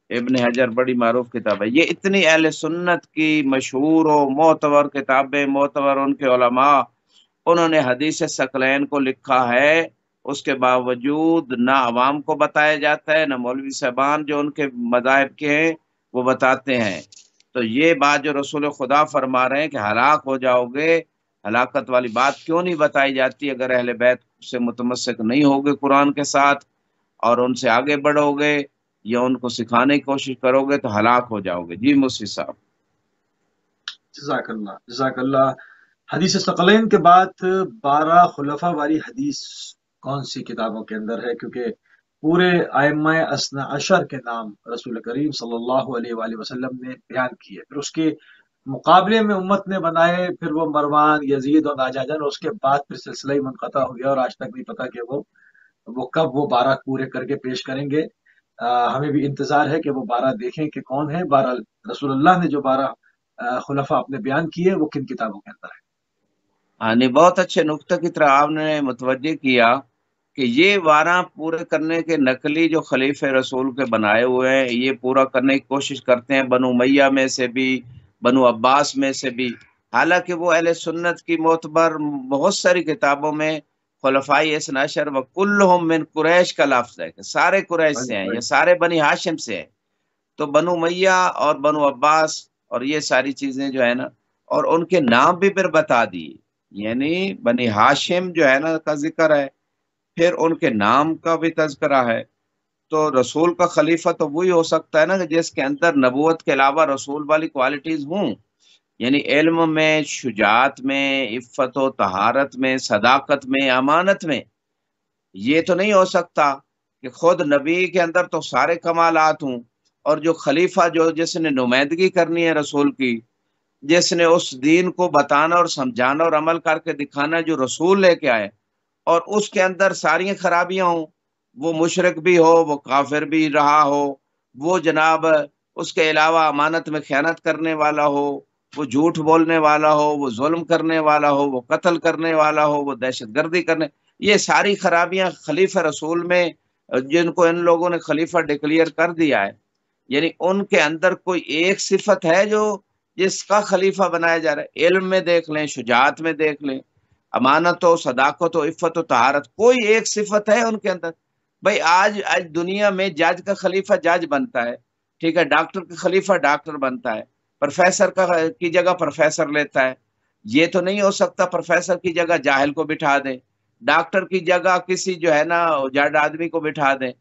ابن حجر بڑی معروف کتاب ہے۔ یہ اتنی اہل سنت کی مشہور و معتبر کتابیں، معتبر ان کے علماء، انہوں نے حدیث ثقلین کو لکھا ہے، اس کے باوجود نہ عوام کو بتایا جاتا ہے، نہ مولوی صاحبان جو ان کے مذاہب کے ہیں وہ بتاتے ہیں۔ تو یہ بات جو رسول خدا فرما رہے ہیں کہ ہلاک ہو جاؤ گے، ہلاکت والی بات کیوں نہیں بتائی جاتی؟ اگر اہل بیت سے متمسک نہیں ہوگے قرآن کے ساتھ اور ان سے آگے بڑھو گے یا ان کو سکھانے کی کوشش کرو گے تو ہلاک ہو جاؤ گے۔ جی مصری صاحب۔ جزاک اللہ، جزاک اللہ۔ حدیث ثقلین کے بعد 12 خلفاء والی حدیث کون سی کتابوں کے اندر ہے؟ کیونکہ پورے ائمہ اثنا عشر کے نام رسول کریم صلی اللہ علیہ وآلہ وسلم نے بیان کیے، پھر اس کے مقابلے میں امت نے بنائے، پھر وہ مروان، یزید اور ناجاجن، اور اس کے بعد پھر سلسلہ ہی منقطع ہو گیا اور آج تک نہیں پتا کہ وہ کب وہ 12 پورے کر کے پیش کریں گے۔ ہمیں بھی انتظار ہے کہ وہ 12 دیکھیں کہ کون ہے۔ بہرحال رسول اللہ نے جو 12 خلفاء اپنے بیان کیے وہ کن کتابوں کے اندر ہے؟ ہاں نہیں، بہت اچھے نقطہ کی طرح آپ نے متوجہ کیا کہ یہ 12 پورے کرنے کے نقلی جو خلیفہ رسول کے بنائے ہوئے ہیں، یہ پورا کرنے کی کوشش کرتے ہیں، بنو امیہ میں سے بھی، بنو عباس میں سے بھی، حالانکہ وہ اہل سنت کی معتبر بہت ساری کتابوں میں خلفائی اثنا عشر وکلہم من قریش کا لفظ ہے کہ سارے قریش سے ہیں یا سارے بنی ہاشم سے ہیں۔ تو بنو امیہ اور بنو عباس اور یہ ساری چیزیں جو ہے نا، اور ان کے نام بھی پھر بتا دیے، یعنی بنی ہاشم جو ہے نا کا ذکر ہے، پھر ان کے نام کا بھی تذکرہ ہے، تو رسول کا خلیفہ تو وہی ہو سکتا ہے نا کہ جس کے اندر نبوت کے علاوہ رسول والی کوالٹیز ہوں، یعنی علم میں، شجاعت میں، عفت و طہارت میں، صداقت میں، امانت میں۔ یہ تو نہیں ہو سکتا کہ خود نبی کے اندر تو سارے کمالات ہوں، اور جو خلیفہ جس نے نمائندگی کرنی ہے رسول کی، جس نے اس دین کو بتانا اور سمجھانا اور عمل کر کے دکھانا جو رسول لے کے آئے، اور اس کے اندر ساری خرابیاں ہوں، وہ مشرک بھی ہو، وہ کافر بھی رہا ہو، وہ جناب اس کے علاوہ امانت میں خیانت کرنے والا ہو، وہ جھوٹ بولنے والا ہو، وہ ظلم کرنے والا ہو، وہ قتل کرنے والا ہو، وہ دہشت گردی کرنے، یہ ساری خرابیاں خلیفہ رسول میں، جن کو ان لوگوں نے خلیفہ ڈکلیئر کر دیا ہے، یعنی ان کے اندر کوئی ایک صفت ہے جو جس کا خلیفہ بنایا جا رہا ہے؟ علم میں دیکھ لیں، شجاعت میں دیکھ لیں، امانت و صداقت و عفت و طہارت، کوئی ایک صفت ہے ان کے اندر؟ بھائی آج دنیا میں جج کا خلیفہ جج بنتا ہے، ٹھیک ہے، ڈاکٹر کا خلیفہ ڈاکٹر بنتا ہے، پروفیسر کی جگہ پروفیسر لیتا ہے۔ یہ تو نہیں ہو سکتا پروفیسر کی جگہ جاہل کو بٹھا دیں، ڈاکٹر کی جگہ کسی جو ہے نا جڈ آدمی کو بٹھا دیں،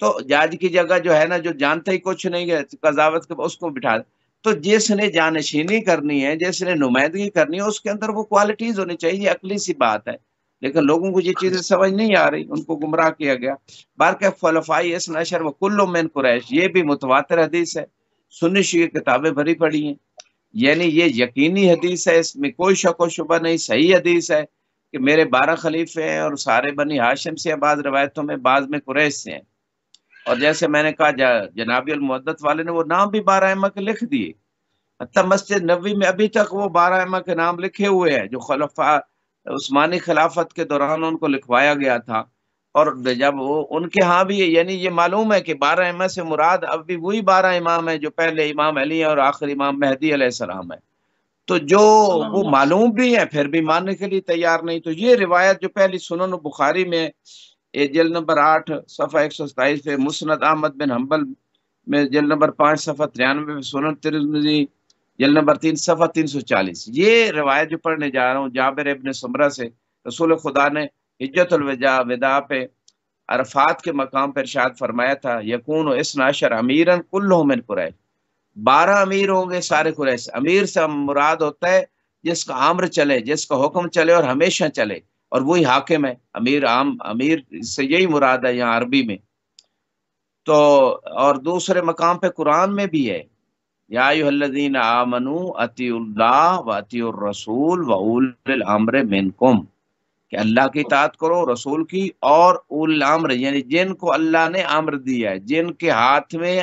تو جج کی جگہ جو ہے نا جو جانتے ہی کچھ نہیں ہے قضاوت کے، اس کو بٹھا دیں۔ تو جس نے جانشینی کرنی ہے، جس نے نمائندگی کرنی ہے، اس کے اندر وہ کوالٹیز ہونی چاہیے، یہ عقلی سی بات ہے، لیکن لوگوں کو یہ چیزیں سمجھ نہیں آ رہی، ان کو گمراہ کیا گیا۔ بارکہ خلفائی اثنا عشر وکل من قریش، یہ بھی متواتر حدیث ہے، سنی شیعہ کتابیں بھری پڑی ہیں، یعنی یہ یقینی حدیث ہے، اس میں کوئی شک و شبہ نہیں، صحیح حدیث ہے کہ میرے 12 خلیفے ہیں، اور سارے بنی ہاشم سے ہیں، بعض روایتوں میں بعض میں قریش سے ہیں۔ اور جیسے میں نے کہا جنابی المعدت والے نے وہ نام بھی 12 ائمہ کے لکھ دیے، حتیٰ مسجد نبوی میں ابھی تک وہ 12 ائمہ کے نام لکھے ہوئے ہیں جو خلفاء عثمانی خلافت کے دوران ان کو لکھوایا گیا تھا۔ اور جب وہ ان کے ہاں بھی، یعنی یہ معلوم ہے کہ 12 ائمہ سے مراد اب بھی وہی 12 امام ہیں جو پہلے امام علی ہیں اور آخر امام مہدی علیہ السلام ہے، تو جو وہ معلوم بھی ہے پھر بھی ماننے کے لیے تیار نہیں۔ تو یہ روایت جو پہلی سنن بخاری میں جلد نمبر 8 صفحہ 127 پہ، مسند احمد بن حنبل میں جلد نمبر 5 صفحہ 93 پہ، سنن ترمذی جلد نمبر 3 صفحہ 340، یہ روایت جو پڑھنے جا رہا ہوں جابر ابن سمرہ سے، رسول خدا نے حجت الوداع پہ عرفات کے مقام پر ارشاد فرمایا تھا، یکون اثنا عشر امیرن کلہم من قریش، 12 امیر ہوں گے سارے قریش۔ امیر سے مراد ہوتا ہے جس کا امر چلے، جس کا حکم چلے اور ہمیشہ چلے، اور وہی حاکم ہے۔ امیر سے یہی مراد ہے یہاں عربی میں۔ تو اور دوسرے مقام پہ قرآن میں بھی ہے، یا ایھا الذین آمنوا اطیعوا اللہ واطیعوا الرسول واولی الامر منکم، کہ اللہ کی اطاعت کرو، رسول کی، اور اول الامر یعنی جن کو اللہ نے امر دیا ہے، جن کے ہاتھ میں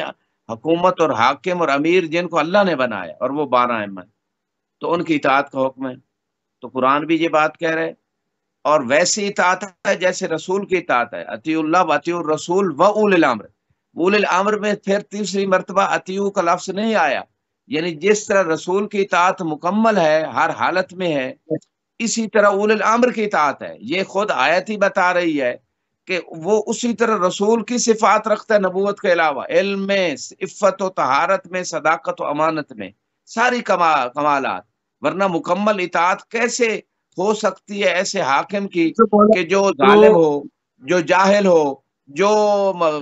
حکومت اور حاکم اور امیر جن کو اللہ نے بنایا، اور وہ 12 ائمہ ہیں، تو ان کی اطاعت کا حکم ہے۔ تو قرآن بھی یہ بات کہہ رہے، اور ویسی اطاعت ہے جیسے رسول کی اطاعت ہے، اطیعوا اللہ واطیعوا الرسول واولی الامر۔ اول الامر میں پھر تیسری مرتبہ اطیعوا کا لفظ نہیں آیا، یعنی جس طرح رسول کی اطاعت مکمل ہے ہر حالت میں ہے، اسی طرح اول الامر کی اطاعت ہے۔ یہ خود آیت ہی بتا رہی ہے کہ وہ اسی طرح رسول کی صفات رکھتا ہے نبوت کے علاوہ، علم میں، عفت و طہارت میں، صداقت و امانت میں، ساری کمالات، ورنہ مکمل اطاعت کیسے ہو سکتی ہے ایسے حاکم کی کہ جو ظالم ہو، جو جاہل ہو، جو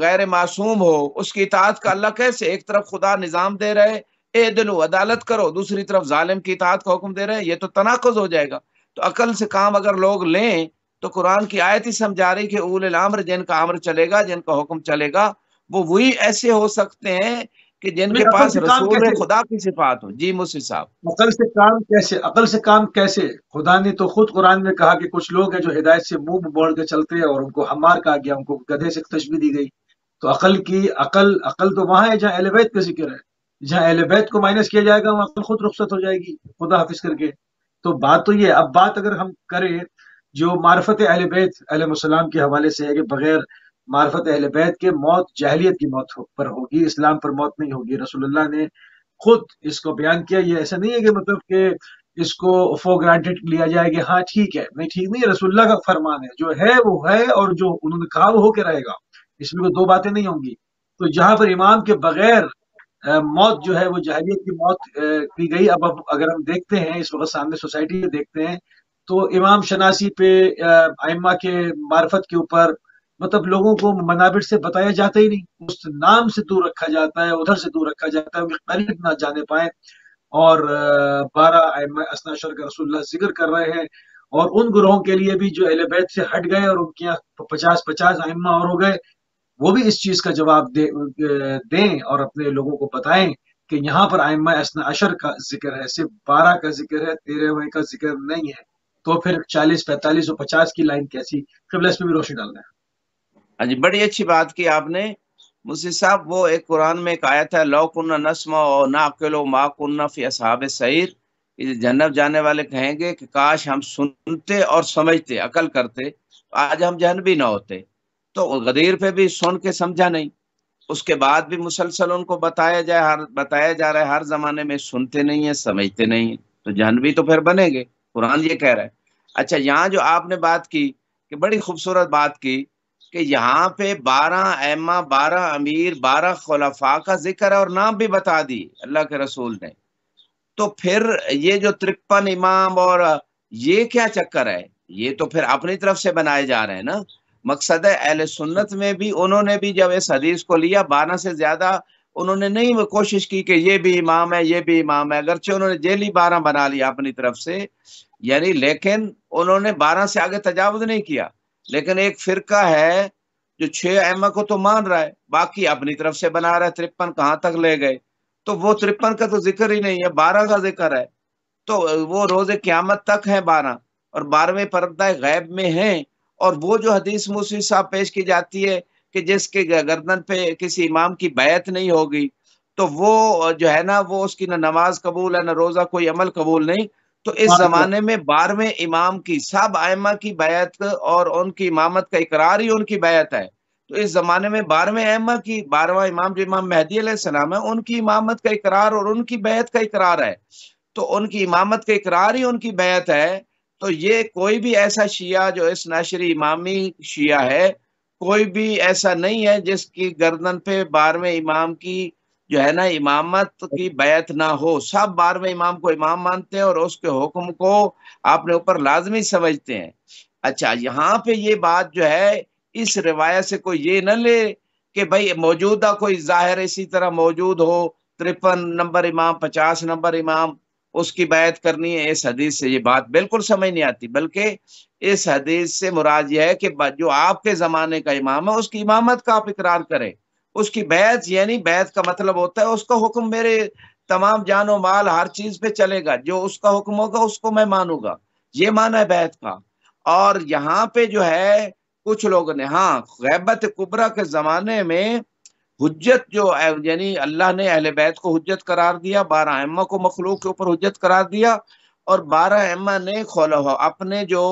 غیر معصوم ہو، اس کی اطاعت کا اللہ کیسے؟ ایک طرف خدا نظام دے رہے عدل عدالت کرو، دوسری طرف ظالم کی اطاعت کا حکم دے رہے ہیں، یہ تو تناقض ہو جائے گا۔ تو عقل سے کام اگر لوگ لیں تو قرآن کی آیت ہی سمجھا رہی کہ اول الامر جن کا امر چلے گا، جن کا حکم چلے گا، وہ وہی ایسے ہو سکتے ہیں کہ جن کے عقل پاس سے کام رسول کیسے؟ خدا کی صفات ہو۔ جی مصطفی صاحب، عقل سے کام کیسے؟ عقل سے کام کیسے؟ خدا نے تو خود قرآن میں کہا کہ کچھ لوگ ہیں جو ہدایت سے منہ موڑ کے چلتے ہیں، اور ان کو ہمار کہا گیا، ان کو گدھے سے تشبیہ دی گئی۔ تو عقل تو وہاں ہے جہاں اہل بیت کا ذکر ہے، جہاں اہل بیت کو مائنس کیا جائے گا وہاں عقل خود رخصت ہو جائے گی خدا حافظ کر کے۔ تو بات تو یہ ہے۔ اب بات اگر ہم کریں جو معرفت اہل بیت علیہ السلام کے حوالے سے ہے کہ بغیر معرفت اہل بیت کے موت جاہلیت کی موت پر ہوگی، اسلام پر موت نہیں ہوگی۔ رسول اللہ نے خود اس کو بیان کیا۔ یہ ایسا نہیں ہے کہ مطلب کہ اس کو فور گرانٹیڈ لیا جائے کہ ہاں ٹھیک ہے، نہیں ٹھیک نہیں ہے، رسول اللہ کا فرمان ہے، جو ہے وہ ہے، اور جو انہوں نے کہا وہ ہو کے رہے گا، اس میں کوئی دو باتیں نہیں ہوں گی۔ تو جہاں پر امام کے بغیر موت جو ہے وہ جاہلیت کی موت کی گئی۔ اب اگر ہم دیکھتے ہیں اس وقت سامنے سوسائٹی میں دیکھتے ہیں تو امام شناسی پہ، ائمہ کے معرفت کے اوپر مطلب لوگوں کو منابر سے بتایا جاتا ہی نہیں، اس نام سے دور رکھا جاتا ہے، ادھر سے دور رکھا جاتا ہے، ان کے قریب نہ جانے پائیں۔ اور 12 ائمہ اثنا عشر کا رسول اللہ ذکر کر رہے ہیں، اور ان گروہوں کے لیے بھی جو اہل بیت سے ہٹ گئے اور ان کے یہاں 50 ائمہ اور ہو گئے، وہ بھی اس چیز کا جواب دیں اور اپنے لوگوں کو بتائیں کہ یہاں پر ائمہ اثنا عشر کا ذکر ہے، صرف 12 کا ذکر ہے، 13ویں کا ذکر نہیں ہے۔ تو پھر 40، 45 اور 50 کی لائن کیسی؟ قبلہ اس پہ بھی روشنی ڈالنا ہے۔ ہاں جی، بڑی اچھی بات کی آپ نے مفتی صاحب۔ وہ ایک قرآن میں ایک آیت ہے، لو کننا نسمع و نعقل ما کننا فی اصحاب السعیر، جنت جانے والے کہیں گے کہ کاش ہم سنتے اور سمجھتے، عقل کرتے، آج ہم جہنمی نہ ہوتے۔ تو غدیر پہ بھی سن کے سمجھا نہیں، اس کے بعد بھی مسلسل ان کو بتایا جا رہا ہے ہر زمانے میں، سنتے نہیں ہیں، سمجھتے نہیں ہیں، تو جہنمی تو پھر بنیں گے، قرآن یہ کہہ رہا ہے۔ اچھا، یہاں جو آپ نے بات کی کہ بڑی خوبصورت بات کی کہ یہاں پہ 12 ائمہ، 12 امیر، 12 خلفاء کا ذکر ہے اور نام بھی بتا دی اللہ کے رسول نے۔ تو پھر یہ جو 53 امام اور یہ کیا چکر ہے؟ یہ تو پھر اپنی طرف سے بنائے جا رہے ہیں نا۔ مقصد ہے اہل سنت میں بھی انہوں نے بھی جب اس حدیث کو لیا، 12 سے زیادہ انہوں نے نہیں وہ کوشش کی کہ یہ بھی امام ہے، یہ بھی امام ہے، اگرچہ انہوں نے جیلی 12 بنا لیا اپنی طرف سے، یعنی لیکن انہوں نے 12 سے آگے تجاوز نہیں کیا۔ لیکن ایک فرقہ ہے جو 6 ائمہ کو تو مان رہا ہے، باقی اپنی طرف سے بنا رہا ہے، 53 کہاں تک لے گئے؟ تو وہ 53 کا تو ذکر ہی نہیں ہے، 12 کا ذکر ہے۔ تو وہ روز قیامت تک ہیں 12، اور 12ویں پردہ غیب میں ہیں۔ اور وہ جو حدیث موسی صاحب پیش کی جاتی ہے کہ جس کے گردن پہ کسی امام کی بیعت نہیں ہوگی، تو وہ جو ہے نا، وہ اس کی نہ نماز قبول ہے نہ روزہ، کوئی عمل قبول نہیں۔ تو اس زمانے میں 12ویں امام کی، سب ائمہ کی بیعت اور ان کی امامت کا اقرار ہی ان کی بیعت ہے۔ تو اس زمانے میں 12ویں ائمہ کی، 12واں امام جو امام مہدی علیہ السلام ہے، ان کی امامت کا اقرار اور ان کی بیعت کا اقرار ہے۔ تو ان کی امامت کا اقرار ہی ان کی بیعت ہے۔ تو یہ کوئی بھی ایسا شیعہ جو اس ناشری امامی شیعہ ہے، کوئی بھی ایسا نہیں ہے جس کی گردن پہ 12ویں امام کی جو ہے نا امامت کی بیعت نہ ہو۔ سب 12ویں امام کو امام مانتے ہیں اور اس کے حکم کو اپنے اوپر لازمی سمجھتے ہیں۔ اچھا، یہاں پہ یہ بات جو ہے، اس روایت سے کوئی یہ نہ لے کہ بھائی موجودہ کوئی ظاہر اسی طرح موجود ہو، 53 نمبر امام، 50 نمبر امام، اس کی بیعت کرنی ہے۔ اس حدیث سے یہ بات بالکل سمجھ نہیں آتی، بلکہ اس حدیث سے مراد یہ ہے کہ جو آپ کے زمانے کا امام ہے، اس کی امامت کا آپ اقرار کریں، اس کی بیعت، یعنی بیعت کا مطلب ہوتا ہے اس کا حکم میرے تمام جان و مال ہر چیز پہ چلے گا، جو اس کا حکم ہوگا اس کو میں مانوں گا، یہ معنی ہے بیعت کا۔ اور یہاں پہ جو ہے کچھ لوگوں نے، ہاں، غیبت کبریٰ کے زمانے میں حجت جو یعنی اللہ نے اہل بیت کو حجت قرار دیا، 12 ائمہ کو مخلوق کے اوپر حجت قرار دیا، اور 12 ائمہ نے اپنے جو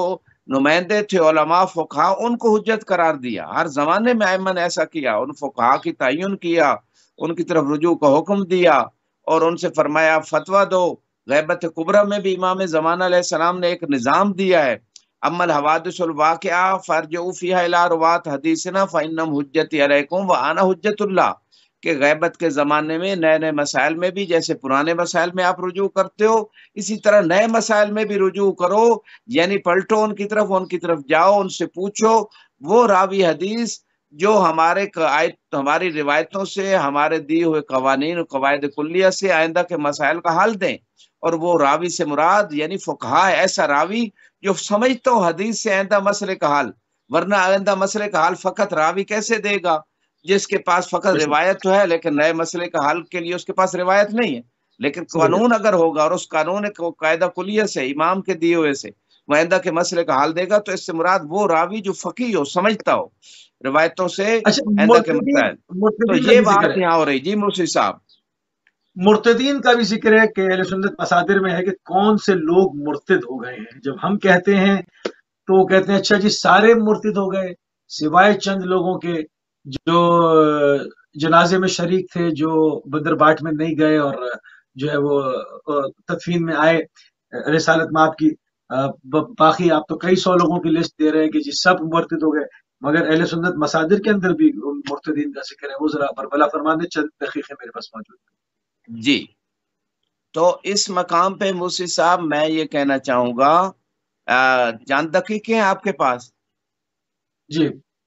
نمائندے تھے علماء فقہا، ان کو حجت قرار دیا۔ ہر زمانے میں ائمہ نے ایسا کیا، ان فقہا کی تعین کیا، ان کی طرف رجوع کا حکم دیا، اور ان سے فرمایا فتویٰ دو۔ غیبت کبریٰ میں بھی امام زمانہ علیہ السلام نے ایک نظام دیا ہے، اما الحوادث الواقعہ فارجعوا فیہا الی رواۃ حدیثنا فانہم حجتی علیکم وانا حجت اللہ، کہ غیبت کے زمانے میں نئے نئے مسائل میں بھی جیسے پرانے مسائل میں آپ رجوع کرتے ہو، اسی طرح نئے مسائل میں بھی رجوع کرو، یعنی پلٹو ان کی طرف جاؤ، ان سے پوچھو، وہ راوی حدیث جو ہماری روایتوں سے، ہمارے دیے ہوئے قوانین اور قواعد کلیہ سے آئندہ کے مسائل کا حل دیں۔ اور وہ راوی سے مراد یعنی فقہا ہے، ایسا راوی جو سمجھتا ہو حدیث سے آئندہ مسئلے کا حل، ورنہ آئندہ مسئلے کا حل فقط راوی کیسے دے گا جس کے پاس فقط روایت تو ہے لیکن نئے مسئلے کا حل کے لیے اس کے پاس روایت نہیں ہے۔ لیکن قانون اگر ہوگا اور اس قانون کو قاعدہ کلیہ سے، امام کے دیے ہوئے سے وہ آئندہ کے مسئلے کا حل دے گا، تو اس سے مراد وہ راوی جو فقیہ ہو، سمجھتا ہو روایتوں سے اچھا، آئندہ کے مسائل۔ تو مرتدین کا یہ بھی ذکر بات ہے، یہاں ہو رہی جی مرسی صاحب۔ مرتدین کا بھی ذکر ہے کہ اہل سنت مصادر میں ہے کہ کون سے لوگ مرتد ہو گئے ہیں۔ جب ہم کہتے ہیں تو وہ کہتے ہیں اچھا جی سارے مرتد ہو گئے سوائے چند لوگوں کے جو جنازے میں شریک تھے، جو بدر باٹ میں نہیں گئے اور جو ہے وہ تدفین میں آئے رسالت مآب کی۔ باقی آپ تو کئی 100 لوگوں کی لسٹ دے رہے ہیں کہ جی سب مرتد ہو گئے، مگر اہل سنت مصادر کے اندر بھی مرتدین کا ذکر ہے۔ وہ ذرا بربلا فرمانے، چند دقیقے میرے پاس موجود ہیں۔ جی، تو اس مقام پہ موسی صاحب میں یہ کہنا چاہوں گا، چاند دقیقے ہیں آپ کے پاس؟ جی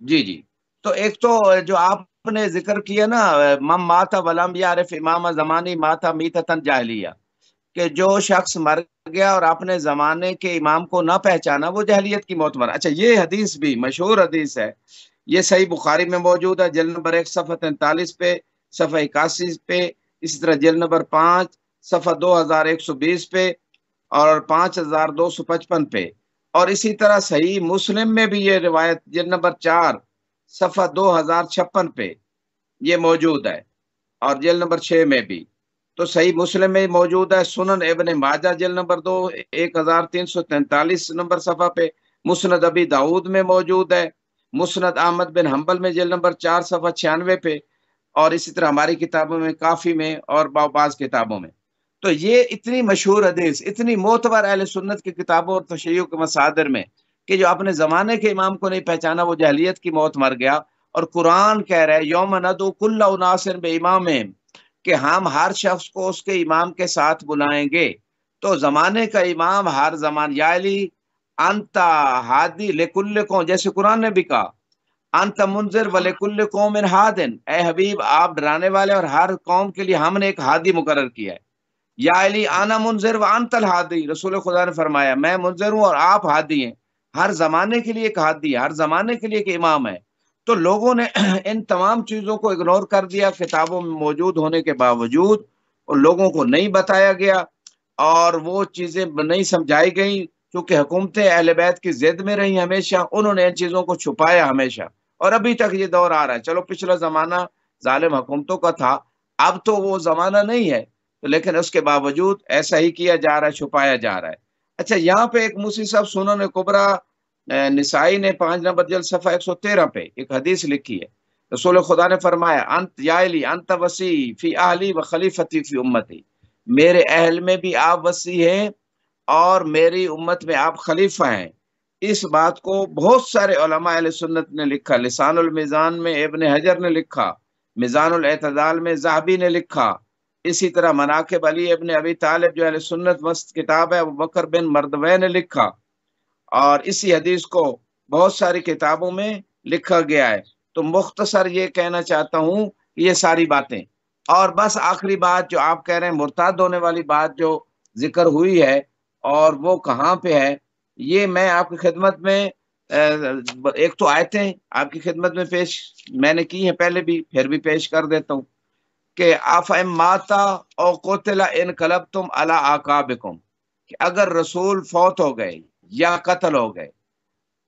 جی جی، تو ایک تو جو آپ نے ذکر کیا نا، مم ماتا ولم یعرف امام زمانی ماتا میتتن جاہلیہ، کہ جو شخص مر گیا اور اپنے زمانے کے امام کو نہ پہچانا وہ جاہلیت کی موت مرا۔ اچھا، یہ حدیث بھی مشہور حدیث ہے، یہ صحیح بخاری میں موجود ہے، جلد نمبر 1 صفحہ 43 پہ، صفحہ 81 پہ، اسی طرح جلد نمبر 5 صفحہ 2120 پہ اور 5255 پہ، اور اسی طرح صحیح مسلم میں بھی یہ روایت جلد نمبر 4 صفحہ 2056 پہ یہ موجود ہے، اور جلد نمبر 6 میں بھی تو صحیح مسلم میں موجود ہے۔ سنن ابن ماجہ جلد نمبر 2 1343 نمبر صفحہ پہ، مسند ابی داؤد میں موجود ہے، مسند احمد بن حنبل میں جلد نمبر 4 صفحہ 96 پہ، اور اسی طرح ہماری کتابوں میں کافی میں اور بعض کتابوں میں۔ تو یہ اتنی مشہور حدیث، اتنی معتبر اہل سنت کی کتابوں اور تشیع کے مصادر میں، کہ جو اپنے زمانے کے امام کو نہیں پہچانا وہ جاہلیت کی موت مر گیا، اور قرآن کہہ رہے یوم ندعو کل اناس بامامہم، کہ ہم ہر شخص کو اس کے امام کے ساتھ بلائیں گے۔ تو زمانے کا امام ہر زمان، یا علی انت ہادی لکل قوم، جیسے قرآن نے بھی کہا انت منذر ولکل قوم ہادن، اے حبیب آپ ڈرانے والے اور ہر قوم کے لیے ہم نے ایک ہادی مقرر کیا ہے۔ یا علی انا منذر وانت الہادی، رسول خدا نے فرمایا میں منذر ہوں اور آپ ہادی ہیں، ہر زمانے کے لیے ایک ہادی ہے، ہر زمانے کے لیے ایک امام ہے۔ تو لوگوں نے ان تمام چیزوں کو اگنور کر دیا، کتابوں میں موجود ہونے کے باوجود، اور لوگوں کو نہیں بتایا گیا اور وہ چیزیں نہیں سمجھائی گئیں، کیونکہ حکومتیں اہل بیت کی ضد میں رہی ہمیشہ، انہوں نے ان چیزوں کو چھپایا ہمیشہ، اور ابھی تک یہ دور آ رہا ہے۔ چلو پچھلا زمانہ ظالم حکومتوں کا تھا، اب تو وہ زمانہ نہیں ہے، لیکن اس کے باوجود ایسا ہی کیا جا رہا ہے، چھپایا جا رہا ہے۔ اچھا، یہاں پہ ایک موسی صاحب سنن کبریٰ نسائی نے 5 نمبر جلد صفحہ 113 پہ ایک حدیث لکھی ہے، رسول خدا نے فرمایا انت یا علی انت وسیع فی اہلی و خلیفتی فی امتی، میرے اہل میں بھی آپ وسیع ہیں اور میری امت میں آپ خلیفہ ہیں۔ اس بات کو بہت سارے علماء اہل سنت نے لکھا، لسان المیزان میں ابن حجر نے لکھا، میزان الاعتدال میں ذہبی نے لکھا، اسی طرح مناقب علی ابن ابی طالب جو اہل سنت مست کتاب ہے ابو بکر بن مردوے نے لکھا، اور اسی حدیث کو بہت ساری کتابوں میں لکھا گیا ہے۔ تو مختصر یہ کہنا چاہتا ہوں کہ یہ ساری باتیں، اور بس آخری بات جو آپ کہہ رہے ہیں مرتد ہونے والی بات جو ذکر ہوئی ہے اور وہ کہاں پہ ہے، یہ میں آپ کی خدمت میں ایک تو آیتیں آپ کی خدمت میں پیش میں نے کی ہیں پہلے بھی، پھر بھی پیش کر دیتا ہوں کہ افئم ماتا او قتل انقلبتم علی اعقابکم، کہ اگر رسول فوت ہو گئے یا قتل ہو گئے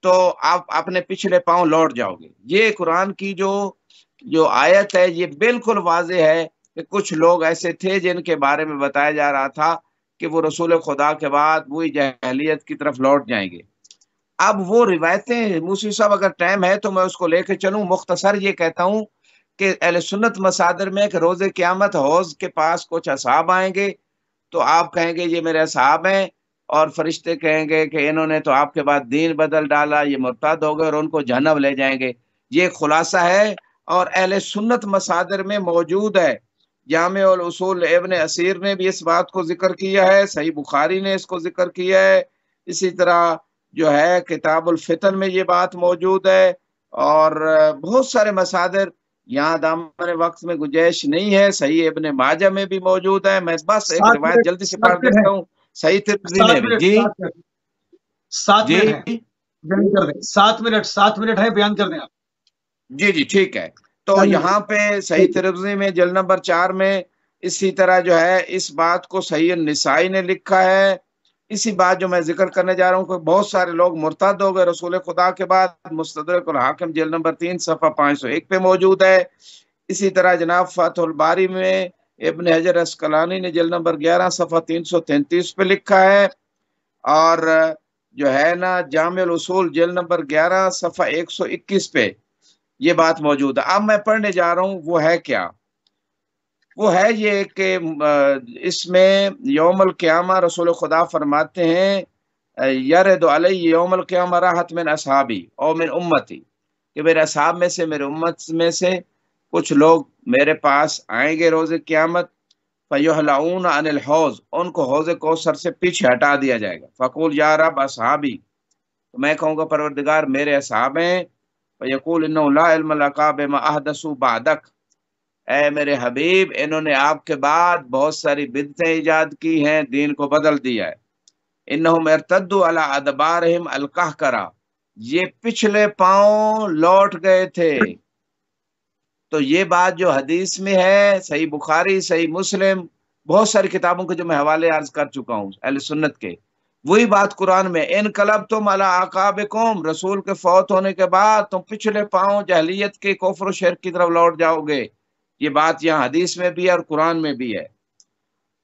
تو آپ اپنے پچھلے پاؤں لوٹ جاؤ گے۔ یہ قرآن کی جو آیت ہے یہ بالکل واضح ہے کہ کچھ لوگ ایسے تھے جن کے بارے میں بتایا جا رہا تھا کہ وہ رسول خدا کے بعد وہی جاہلیت کی طرف لوٹ جائیں گے۔ اب وہ روایتیں موسی صاحب اگر ٹائم ہے تو میں اس کو لے کے چلوں، مختصر یہ کہتا ہوں کہ اہل سنت مصادر میں کہ روز قیامت حوض کے پاس کچھ اصحاب آئیں گے، تو آپ کہیں گے یہ میرے اصحاب ہیں، اور فرشتے کہیں گے کہ انہوں نے تو آپ کے بعد دین بدل ڈالا، یہ مرتد ہو گئے، اور ان کو جہنم لے جائیں گے۔ یہ خلاصہ ہے، اور اہل سنت مصادر میں موجود ہے۔ جامع الاصول ابن اسیر نے بھی اس بات کو ذکر کیا ہے، صحیح بخاری نے اس کو ذکر کیا ہے، اسی طرح جو ہے کتاب الفتن میں یہ بات موجود ہے، اور بہت سارے مصادر، یہاں دامن وقت میں گنجائش نہیں ہے، صحیح ابن ماجہ میں بھی موجود ہے۔ میں بس ایک 7 روایت منٹ جلدی سے 7 پڑھ منٹ ہے، دیتا ہوں، صحیح ترمذی میں 7 بھی۔ منٹ جی 7 منٹ 7 جی منٹ ہے، بیان کر دیں، 7 منٹ ہے، بیان کر دیں آپ۔ جی جی ٹھیک ہے۔ تو چلیے یہاں پہ صحیح ترمذی میں جلد نمبر 4 میں اسی طرح جو ہے اس بات کو صحیح النسائی نے لکھا ہے، اسی بات جو میں ذکر کرنے جا رہا ہوں کہ بہت سارے لوگ مرتد ہو گئے رسول خدا کے بعد، مستدرک الحاکم جلد نمبر 3 صفحہ 501 پہ موجود ہے۔ اسی طرح جناب فتح الباری میں ابن حجر اسقلانی نے جلد نمبر 11 صفحہ 333 پہ لکھا ہے، اور جو ہے نا جامع الاصول جلد نمبر 11 صفحہ 121 پہ یہ بات موجود ہے۔ اب میں پڑھنے جا رہا ہوں وہ ہے کیا، وہ ہے یہ کہ اس میں یوم القیامہ رسول خدا فرماتے ہیں یرد علی یوم القیامہ راحت من اصحابی او من امتی، کہ میرے اصحاب میں سے، میرے امت میں سے کچھ لوگ میرے پاس آئیں گے روز قیامت، فیحلعون عن الحوض، ان کو حوض کوثر سے پیچھے ہٹا دیا جائے گا، فقول یا رب اصحابی، تو میں کہوں گا پروردگار میرے اصحاب ہیں، فیقول انہ لا علم لک بما احدثوا بعدک، اے میرے حبیب انہوں نے آپ کے بعد بہت ساری بدعتیں ایجاد کی ہیں، دین کو بدل دیا ہے۔ انہم ارتدوا علی ادبارہم القہقرہ، یہ پچھلے پاؤں لوٹ گئے تھے۔ تو یہ بات جو حدیث میں ہے، صحیح بخاری، صحیح مسلم، بہت ساری کتابوں کے جو میں حوالے عرض کر چکا ہوں اہل سنت کے، وہی بات قرآن میں، انقلبتم علی اعقابکم، رسول کے فوت ہونے کے بعد تم پچھلے پاؤں جہلیت کے کفر و شرک کی طرف لوٹ جاؤ گے، یہ بات یہاں حدیث میں بھی ہے اور قرآن میں بھی ہے۔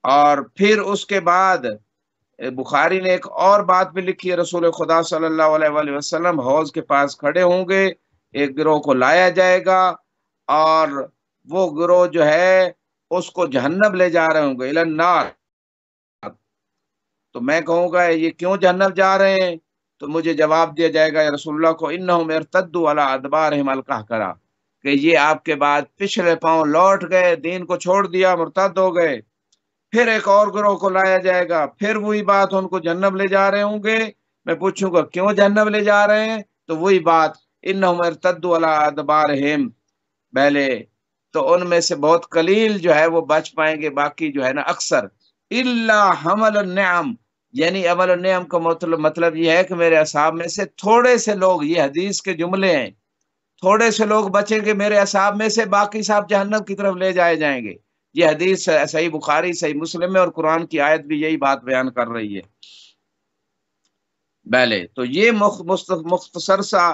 اور پھر اس کے بعد بخاری نے ایک اور بات بھی لکھی ہے، رسول خدا صلی اللہ علیہ وآلہ وسلم حوض کے پاس کھڑے ہوں گے، ایک گروہ کو لایا جائے گا اور وہ گروہ جو ہے اس کو جہنم لے جا رہے ہوں گے، الی النار۔ تو میں کہوں گا یہ کیوں جہنم جا رہے ہیں؟ تو مجھے جواب دیا جائے گا یا رسول اللہ کو، انہم ارتدوا علی ادبارہم القہقرہ، کہ یہ آپ کے بعد پچھلے پاؤں لوٹ گئے، دین کو چھوڑ دیا، مرتد ہو گئے۔ پھر ایک اور گروہ کو لایا جائے گا، پھر وہی بات، ان کو جہنم لے جا رہے ہوں گے۔ میں پوچھوں گا کیوں جہنم لے جا رہے ہیں؟ تو وہی بات، انہم ارتدوا علی ادبارہم، پہلے تو ان میں سے بہت قلیل جو ہے وہ بچ پائیں گے، باقی جو ہے نا اکثر، الا حمل النعم، یعنی عمل النعم کا مطلب یہ ہے کہ میرے اصحاب میں سے تھوڑے سے لوگ، یہ حدیث کے جملے ہیں، تھوڑے سے لوگ بچیں گے میرے اصحاب میں سے، باقی صاحب جہنم کی طرف لے جائے جائیں گے۔ یہ حدیث صحیح بخاری، صحیح مسلم میں، اور قرآن کی آیت بھی یہی بات بیان کر رہی ہے۔ پہلے تو یہ مختصر سا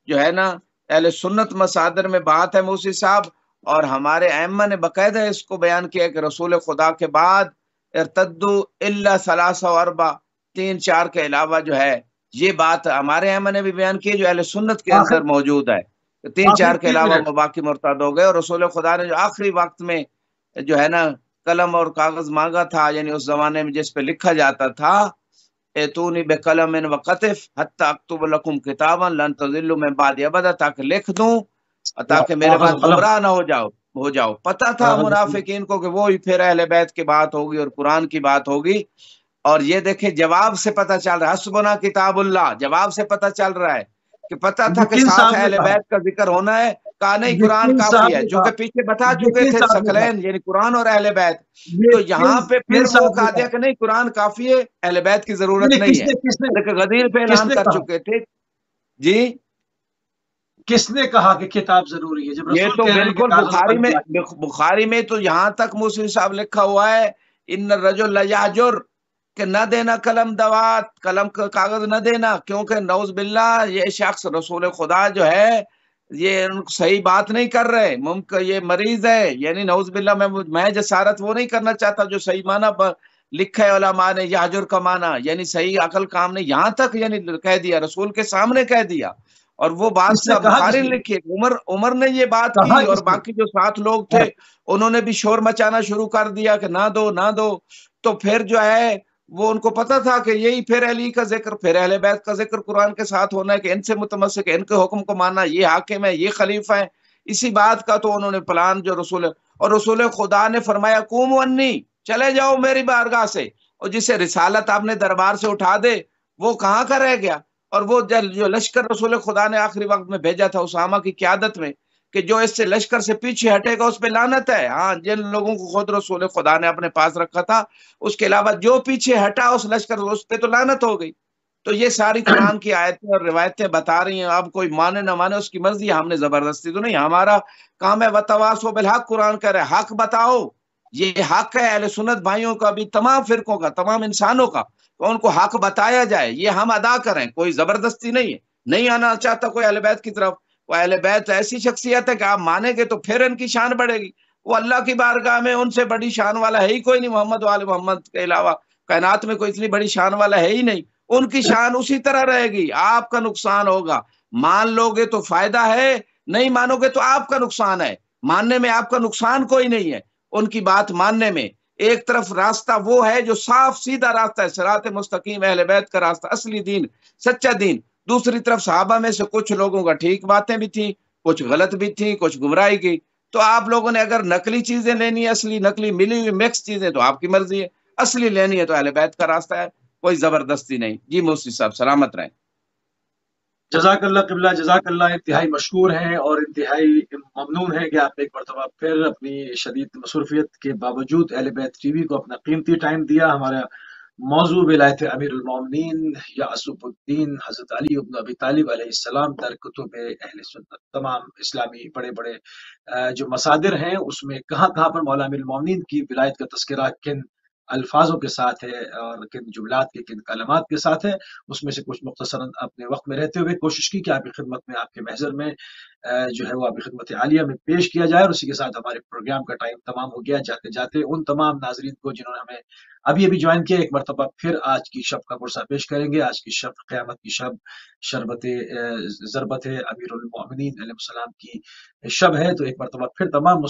جو ہے نا اہل سنت مصادر میں بات ہے موسی صاحب، اور ہمارے ائمہ نے باقاعدہ اس کو بیان کیا کہ رسول خدا کے بعد ارتدوا الا ثلاث و اربع، 3-4 کے علاوہ جو ہے، یہ بات ہمارے ائمہ نے بھی بیان کی جو اہل سنت کے اندر موجود ہے، 3-4 کے علاوہ باقی مرتد ہو گئے۔ اور رسول خدا نے جو آخری وقت میں جو ہے نا قلم اور کاغذ مانگا تھا، یعنی اس زمانے میں جس پہ لکھا جاتا تھا، ایتونی بقلم وقطف حتی اکتب لکم کتابا لن تضلوا من بعد ابدا، تاکہ لکھ دوں تاکہ میرے بعد گمراہ نہ ہو جاؤ۔ پتہ تھا منافقین کو کہ وہی پھر اہل بیت کی بات ہوگی اور قرآن کی بات ہوگی۔ اور یہ دیکھیں جواب سے پتہ چل رہا ہے، حسبنا کتاب اللہ، جواب سے پتہ چل رہا ہے کہ پتہ تھا کہ ساتھ اہل بیت کا ذکر ہونا ہے، کہا نہیں قرآن کافی ہے، جو کہ پیچھے بتا چکے تھے ثقلین یعنی قرآن اور اہل بیت، تو یہاں پہ پھر وہ کہا دیا کہ نہیں قرآن کافی ہے، اہل بیت کی ضرورت نہیں ہے، لیکن غدیر پہ اعلان کر چکے تھے۔ جی کس نے کہا کہ کتاب ضروری ہے؟ جب یہ رسول تو کہہ رہے ہیں بالکل بخاری میں تو یہاں تک موسی صاحب لکھا ہوا ہے، ان الرجل لیہجر، کہ نہ دینا قلم دوات، قلم کا کاغذ نہ دینا، کیونکہ نعوذ باللہ یہ شخص رسول خدا جو ہے یہ صحیح بات نہیں کر رہے، ممکن یہ مریض ہے، یعنی نعوذ باللہ میں جسارت وہ نہیں کرنا چاہتا جو صحیح معنی لکھا ہے علماء نے، یہجر کا معنی یعنی صحیح عقل کام نے، یہاں تک یعنی کہہ دیا، رسول کے سامنے کہہ دیا۔ اور وہ بات بخاری نے لکھی ہے، عمر نے یہ بات کی، اور باقی جو 7 لوگ تھے انہوں نے بھی شور مچانا شروع کر دیا کہ نہ دو نہ دو۔ تو پھر جو ہے وہ ان کو پتا تھا کہ یہی پھر علی کا ذکر، پھر اہل بیت کا ذکر قرآن کے ساتھ ہونا ہے کہ ان سے متمسک، ان کے حکم کو ماننا، یہ حاکم ہے، یہ خلیفہ ہے، اسی بات کا تو انہوں نے پلان جو اور رسول خدا نے فرمایا قوموا انی، چلے جاؤ میری بارگاہ سے، اور جسے رسالت آپ نے دربار سے اٹھا دے وہ کہاں کا رہ گیا۔ اور وہ جو لشکر رسول خدا نے آخری وقت میں بھیجا تھا اسامہ کی قیادت میں، کہ جو اس سے لشکر سے پیچھے ہٹے گا اس پہ لعنت ہے، ہاں جن لوگوں کو خود رسول خدا نے اپنے پاس رکھا تھا، اس کے علاوہ جو پیچھے ہٹا اس لشکر اس پہ تو لعنت ہو گئی۔ تو یہ ساری قرآن کی آیتیں اور روایتیں بتا رہی ہیں، اب کوئی مانے نہ مانے اس کی مرضی، ہم نے زبردستی تو نہیں، ہمارا کام ہے وتواصوا بالحق، قرآن کہہ رہے حق بتاؤ، یہ حق ہے اہل سنت بھائیوں کا بھی، تمام فرقوں کا، تمام انسانوں کا، ان کو حق بتایا جائے، یہ ہم ادا کریں، کوئی زبردستی نہیں ہے، نہیں آنا چاہتا کوئی اہل بیت کی طرف، وہ اہل بیت ایسی شخصیت ہے کہ آپ مانیں گے تو پھر ان کی شان بڑھے گی، وہ اللہ کی بارگاہ میں ان سے بڑی شان والا ہے ہی کوئی نہیں، محمد وآل محمد کے علاوہ کائنات میں کوئی اتنی بڑی شان والا ہے ہی نہیں، ان کی شان اسی طرح رہے گی، آپ کا نقصان ہوگا، مان لو گے تو فائدہ ہے، نہیں مانو گے تو آپ کا نقصان ہے، ماننے میں آپ کا نقصان کوئی نہیں ہے، ان کی بات ماننے میں۔ ایک طرف راستہ وہ ہے جو صاف سیدھا راستہ ہے، صراط مستقیم، اہل بیت کا راستہ، اصلی دین، سچا دین، دوسری طرف صحابہ میں سے کچھ لوگوں کا ٹھیک باتیں بھی تھیں، کچھ غلط بھی تھیں، کچھ گمراہی کی، تو آپ لوگوں نے اگر نقلی چیزیں لینی ہے، اصلی نقلی ملی ہوئی مکس چیزیں تو آپ کی مرضی ہے، اصلی لینی ہے تو اہل بیت کا راستہ ہے، کوئی زبردستی نہیں۔ جی موسی صاحب سلامت رہیں۔ جزاک اللہ قبلہ، جزاک اللہ، انتہائی مشکور ہیں اور انتہائی ممنون ہیں کہ آپ نے ایک مرتبہ پھر اپنی شدید مصروفیت کے باوجود اہل بیت ٹی وی کو اپنا قیمتی ٹائم دیا۔ ہمارا موضوع ولایت امیر المومنین یعصب الدین حضرت علی بن ابی طالب علیہ السلام در کتب اہل سنت، تمام اسلامی بڑے بڑے جو مصادر ہیں اس میں کہاں کہاں پر مولا امیر المومنین کی ولایت کا تذکرہ کن الفاظوں کے ساتھ ہے اور کن جملات کے کن کلمات کے ساتھ ہے، اس میں سے کچھ مختصراً اپنے وقت میں رہتے ہوئے کوشش کی کہ آپ کی خدمت میں، آپ کے محضر میں جو ہے وہ آپ کی خدمت عالیہ میں پیش کیا جائے، اور اسی کے ساتھ ہمارے پروگرام کا ٹائم تمام ہو گیا۔ جاتے جاتے ان تمام ناظرین کو جنہوں نے ہمیں ابھی ابھی جوائن کیا، ایک مرتبہ پھر آج کی شب کا پرسہ پیش کریں گے۔ آج کی شب قیامت کی شب، شربت ضربت امیر المومنین علیہ السلام کی شب ہے، تو ایک مرتبہ پھر تمام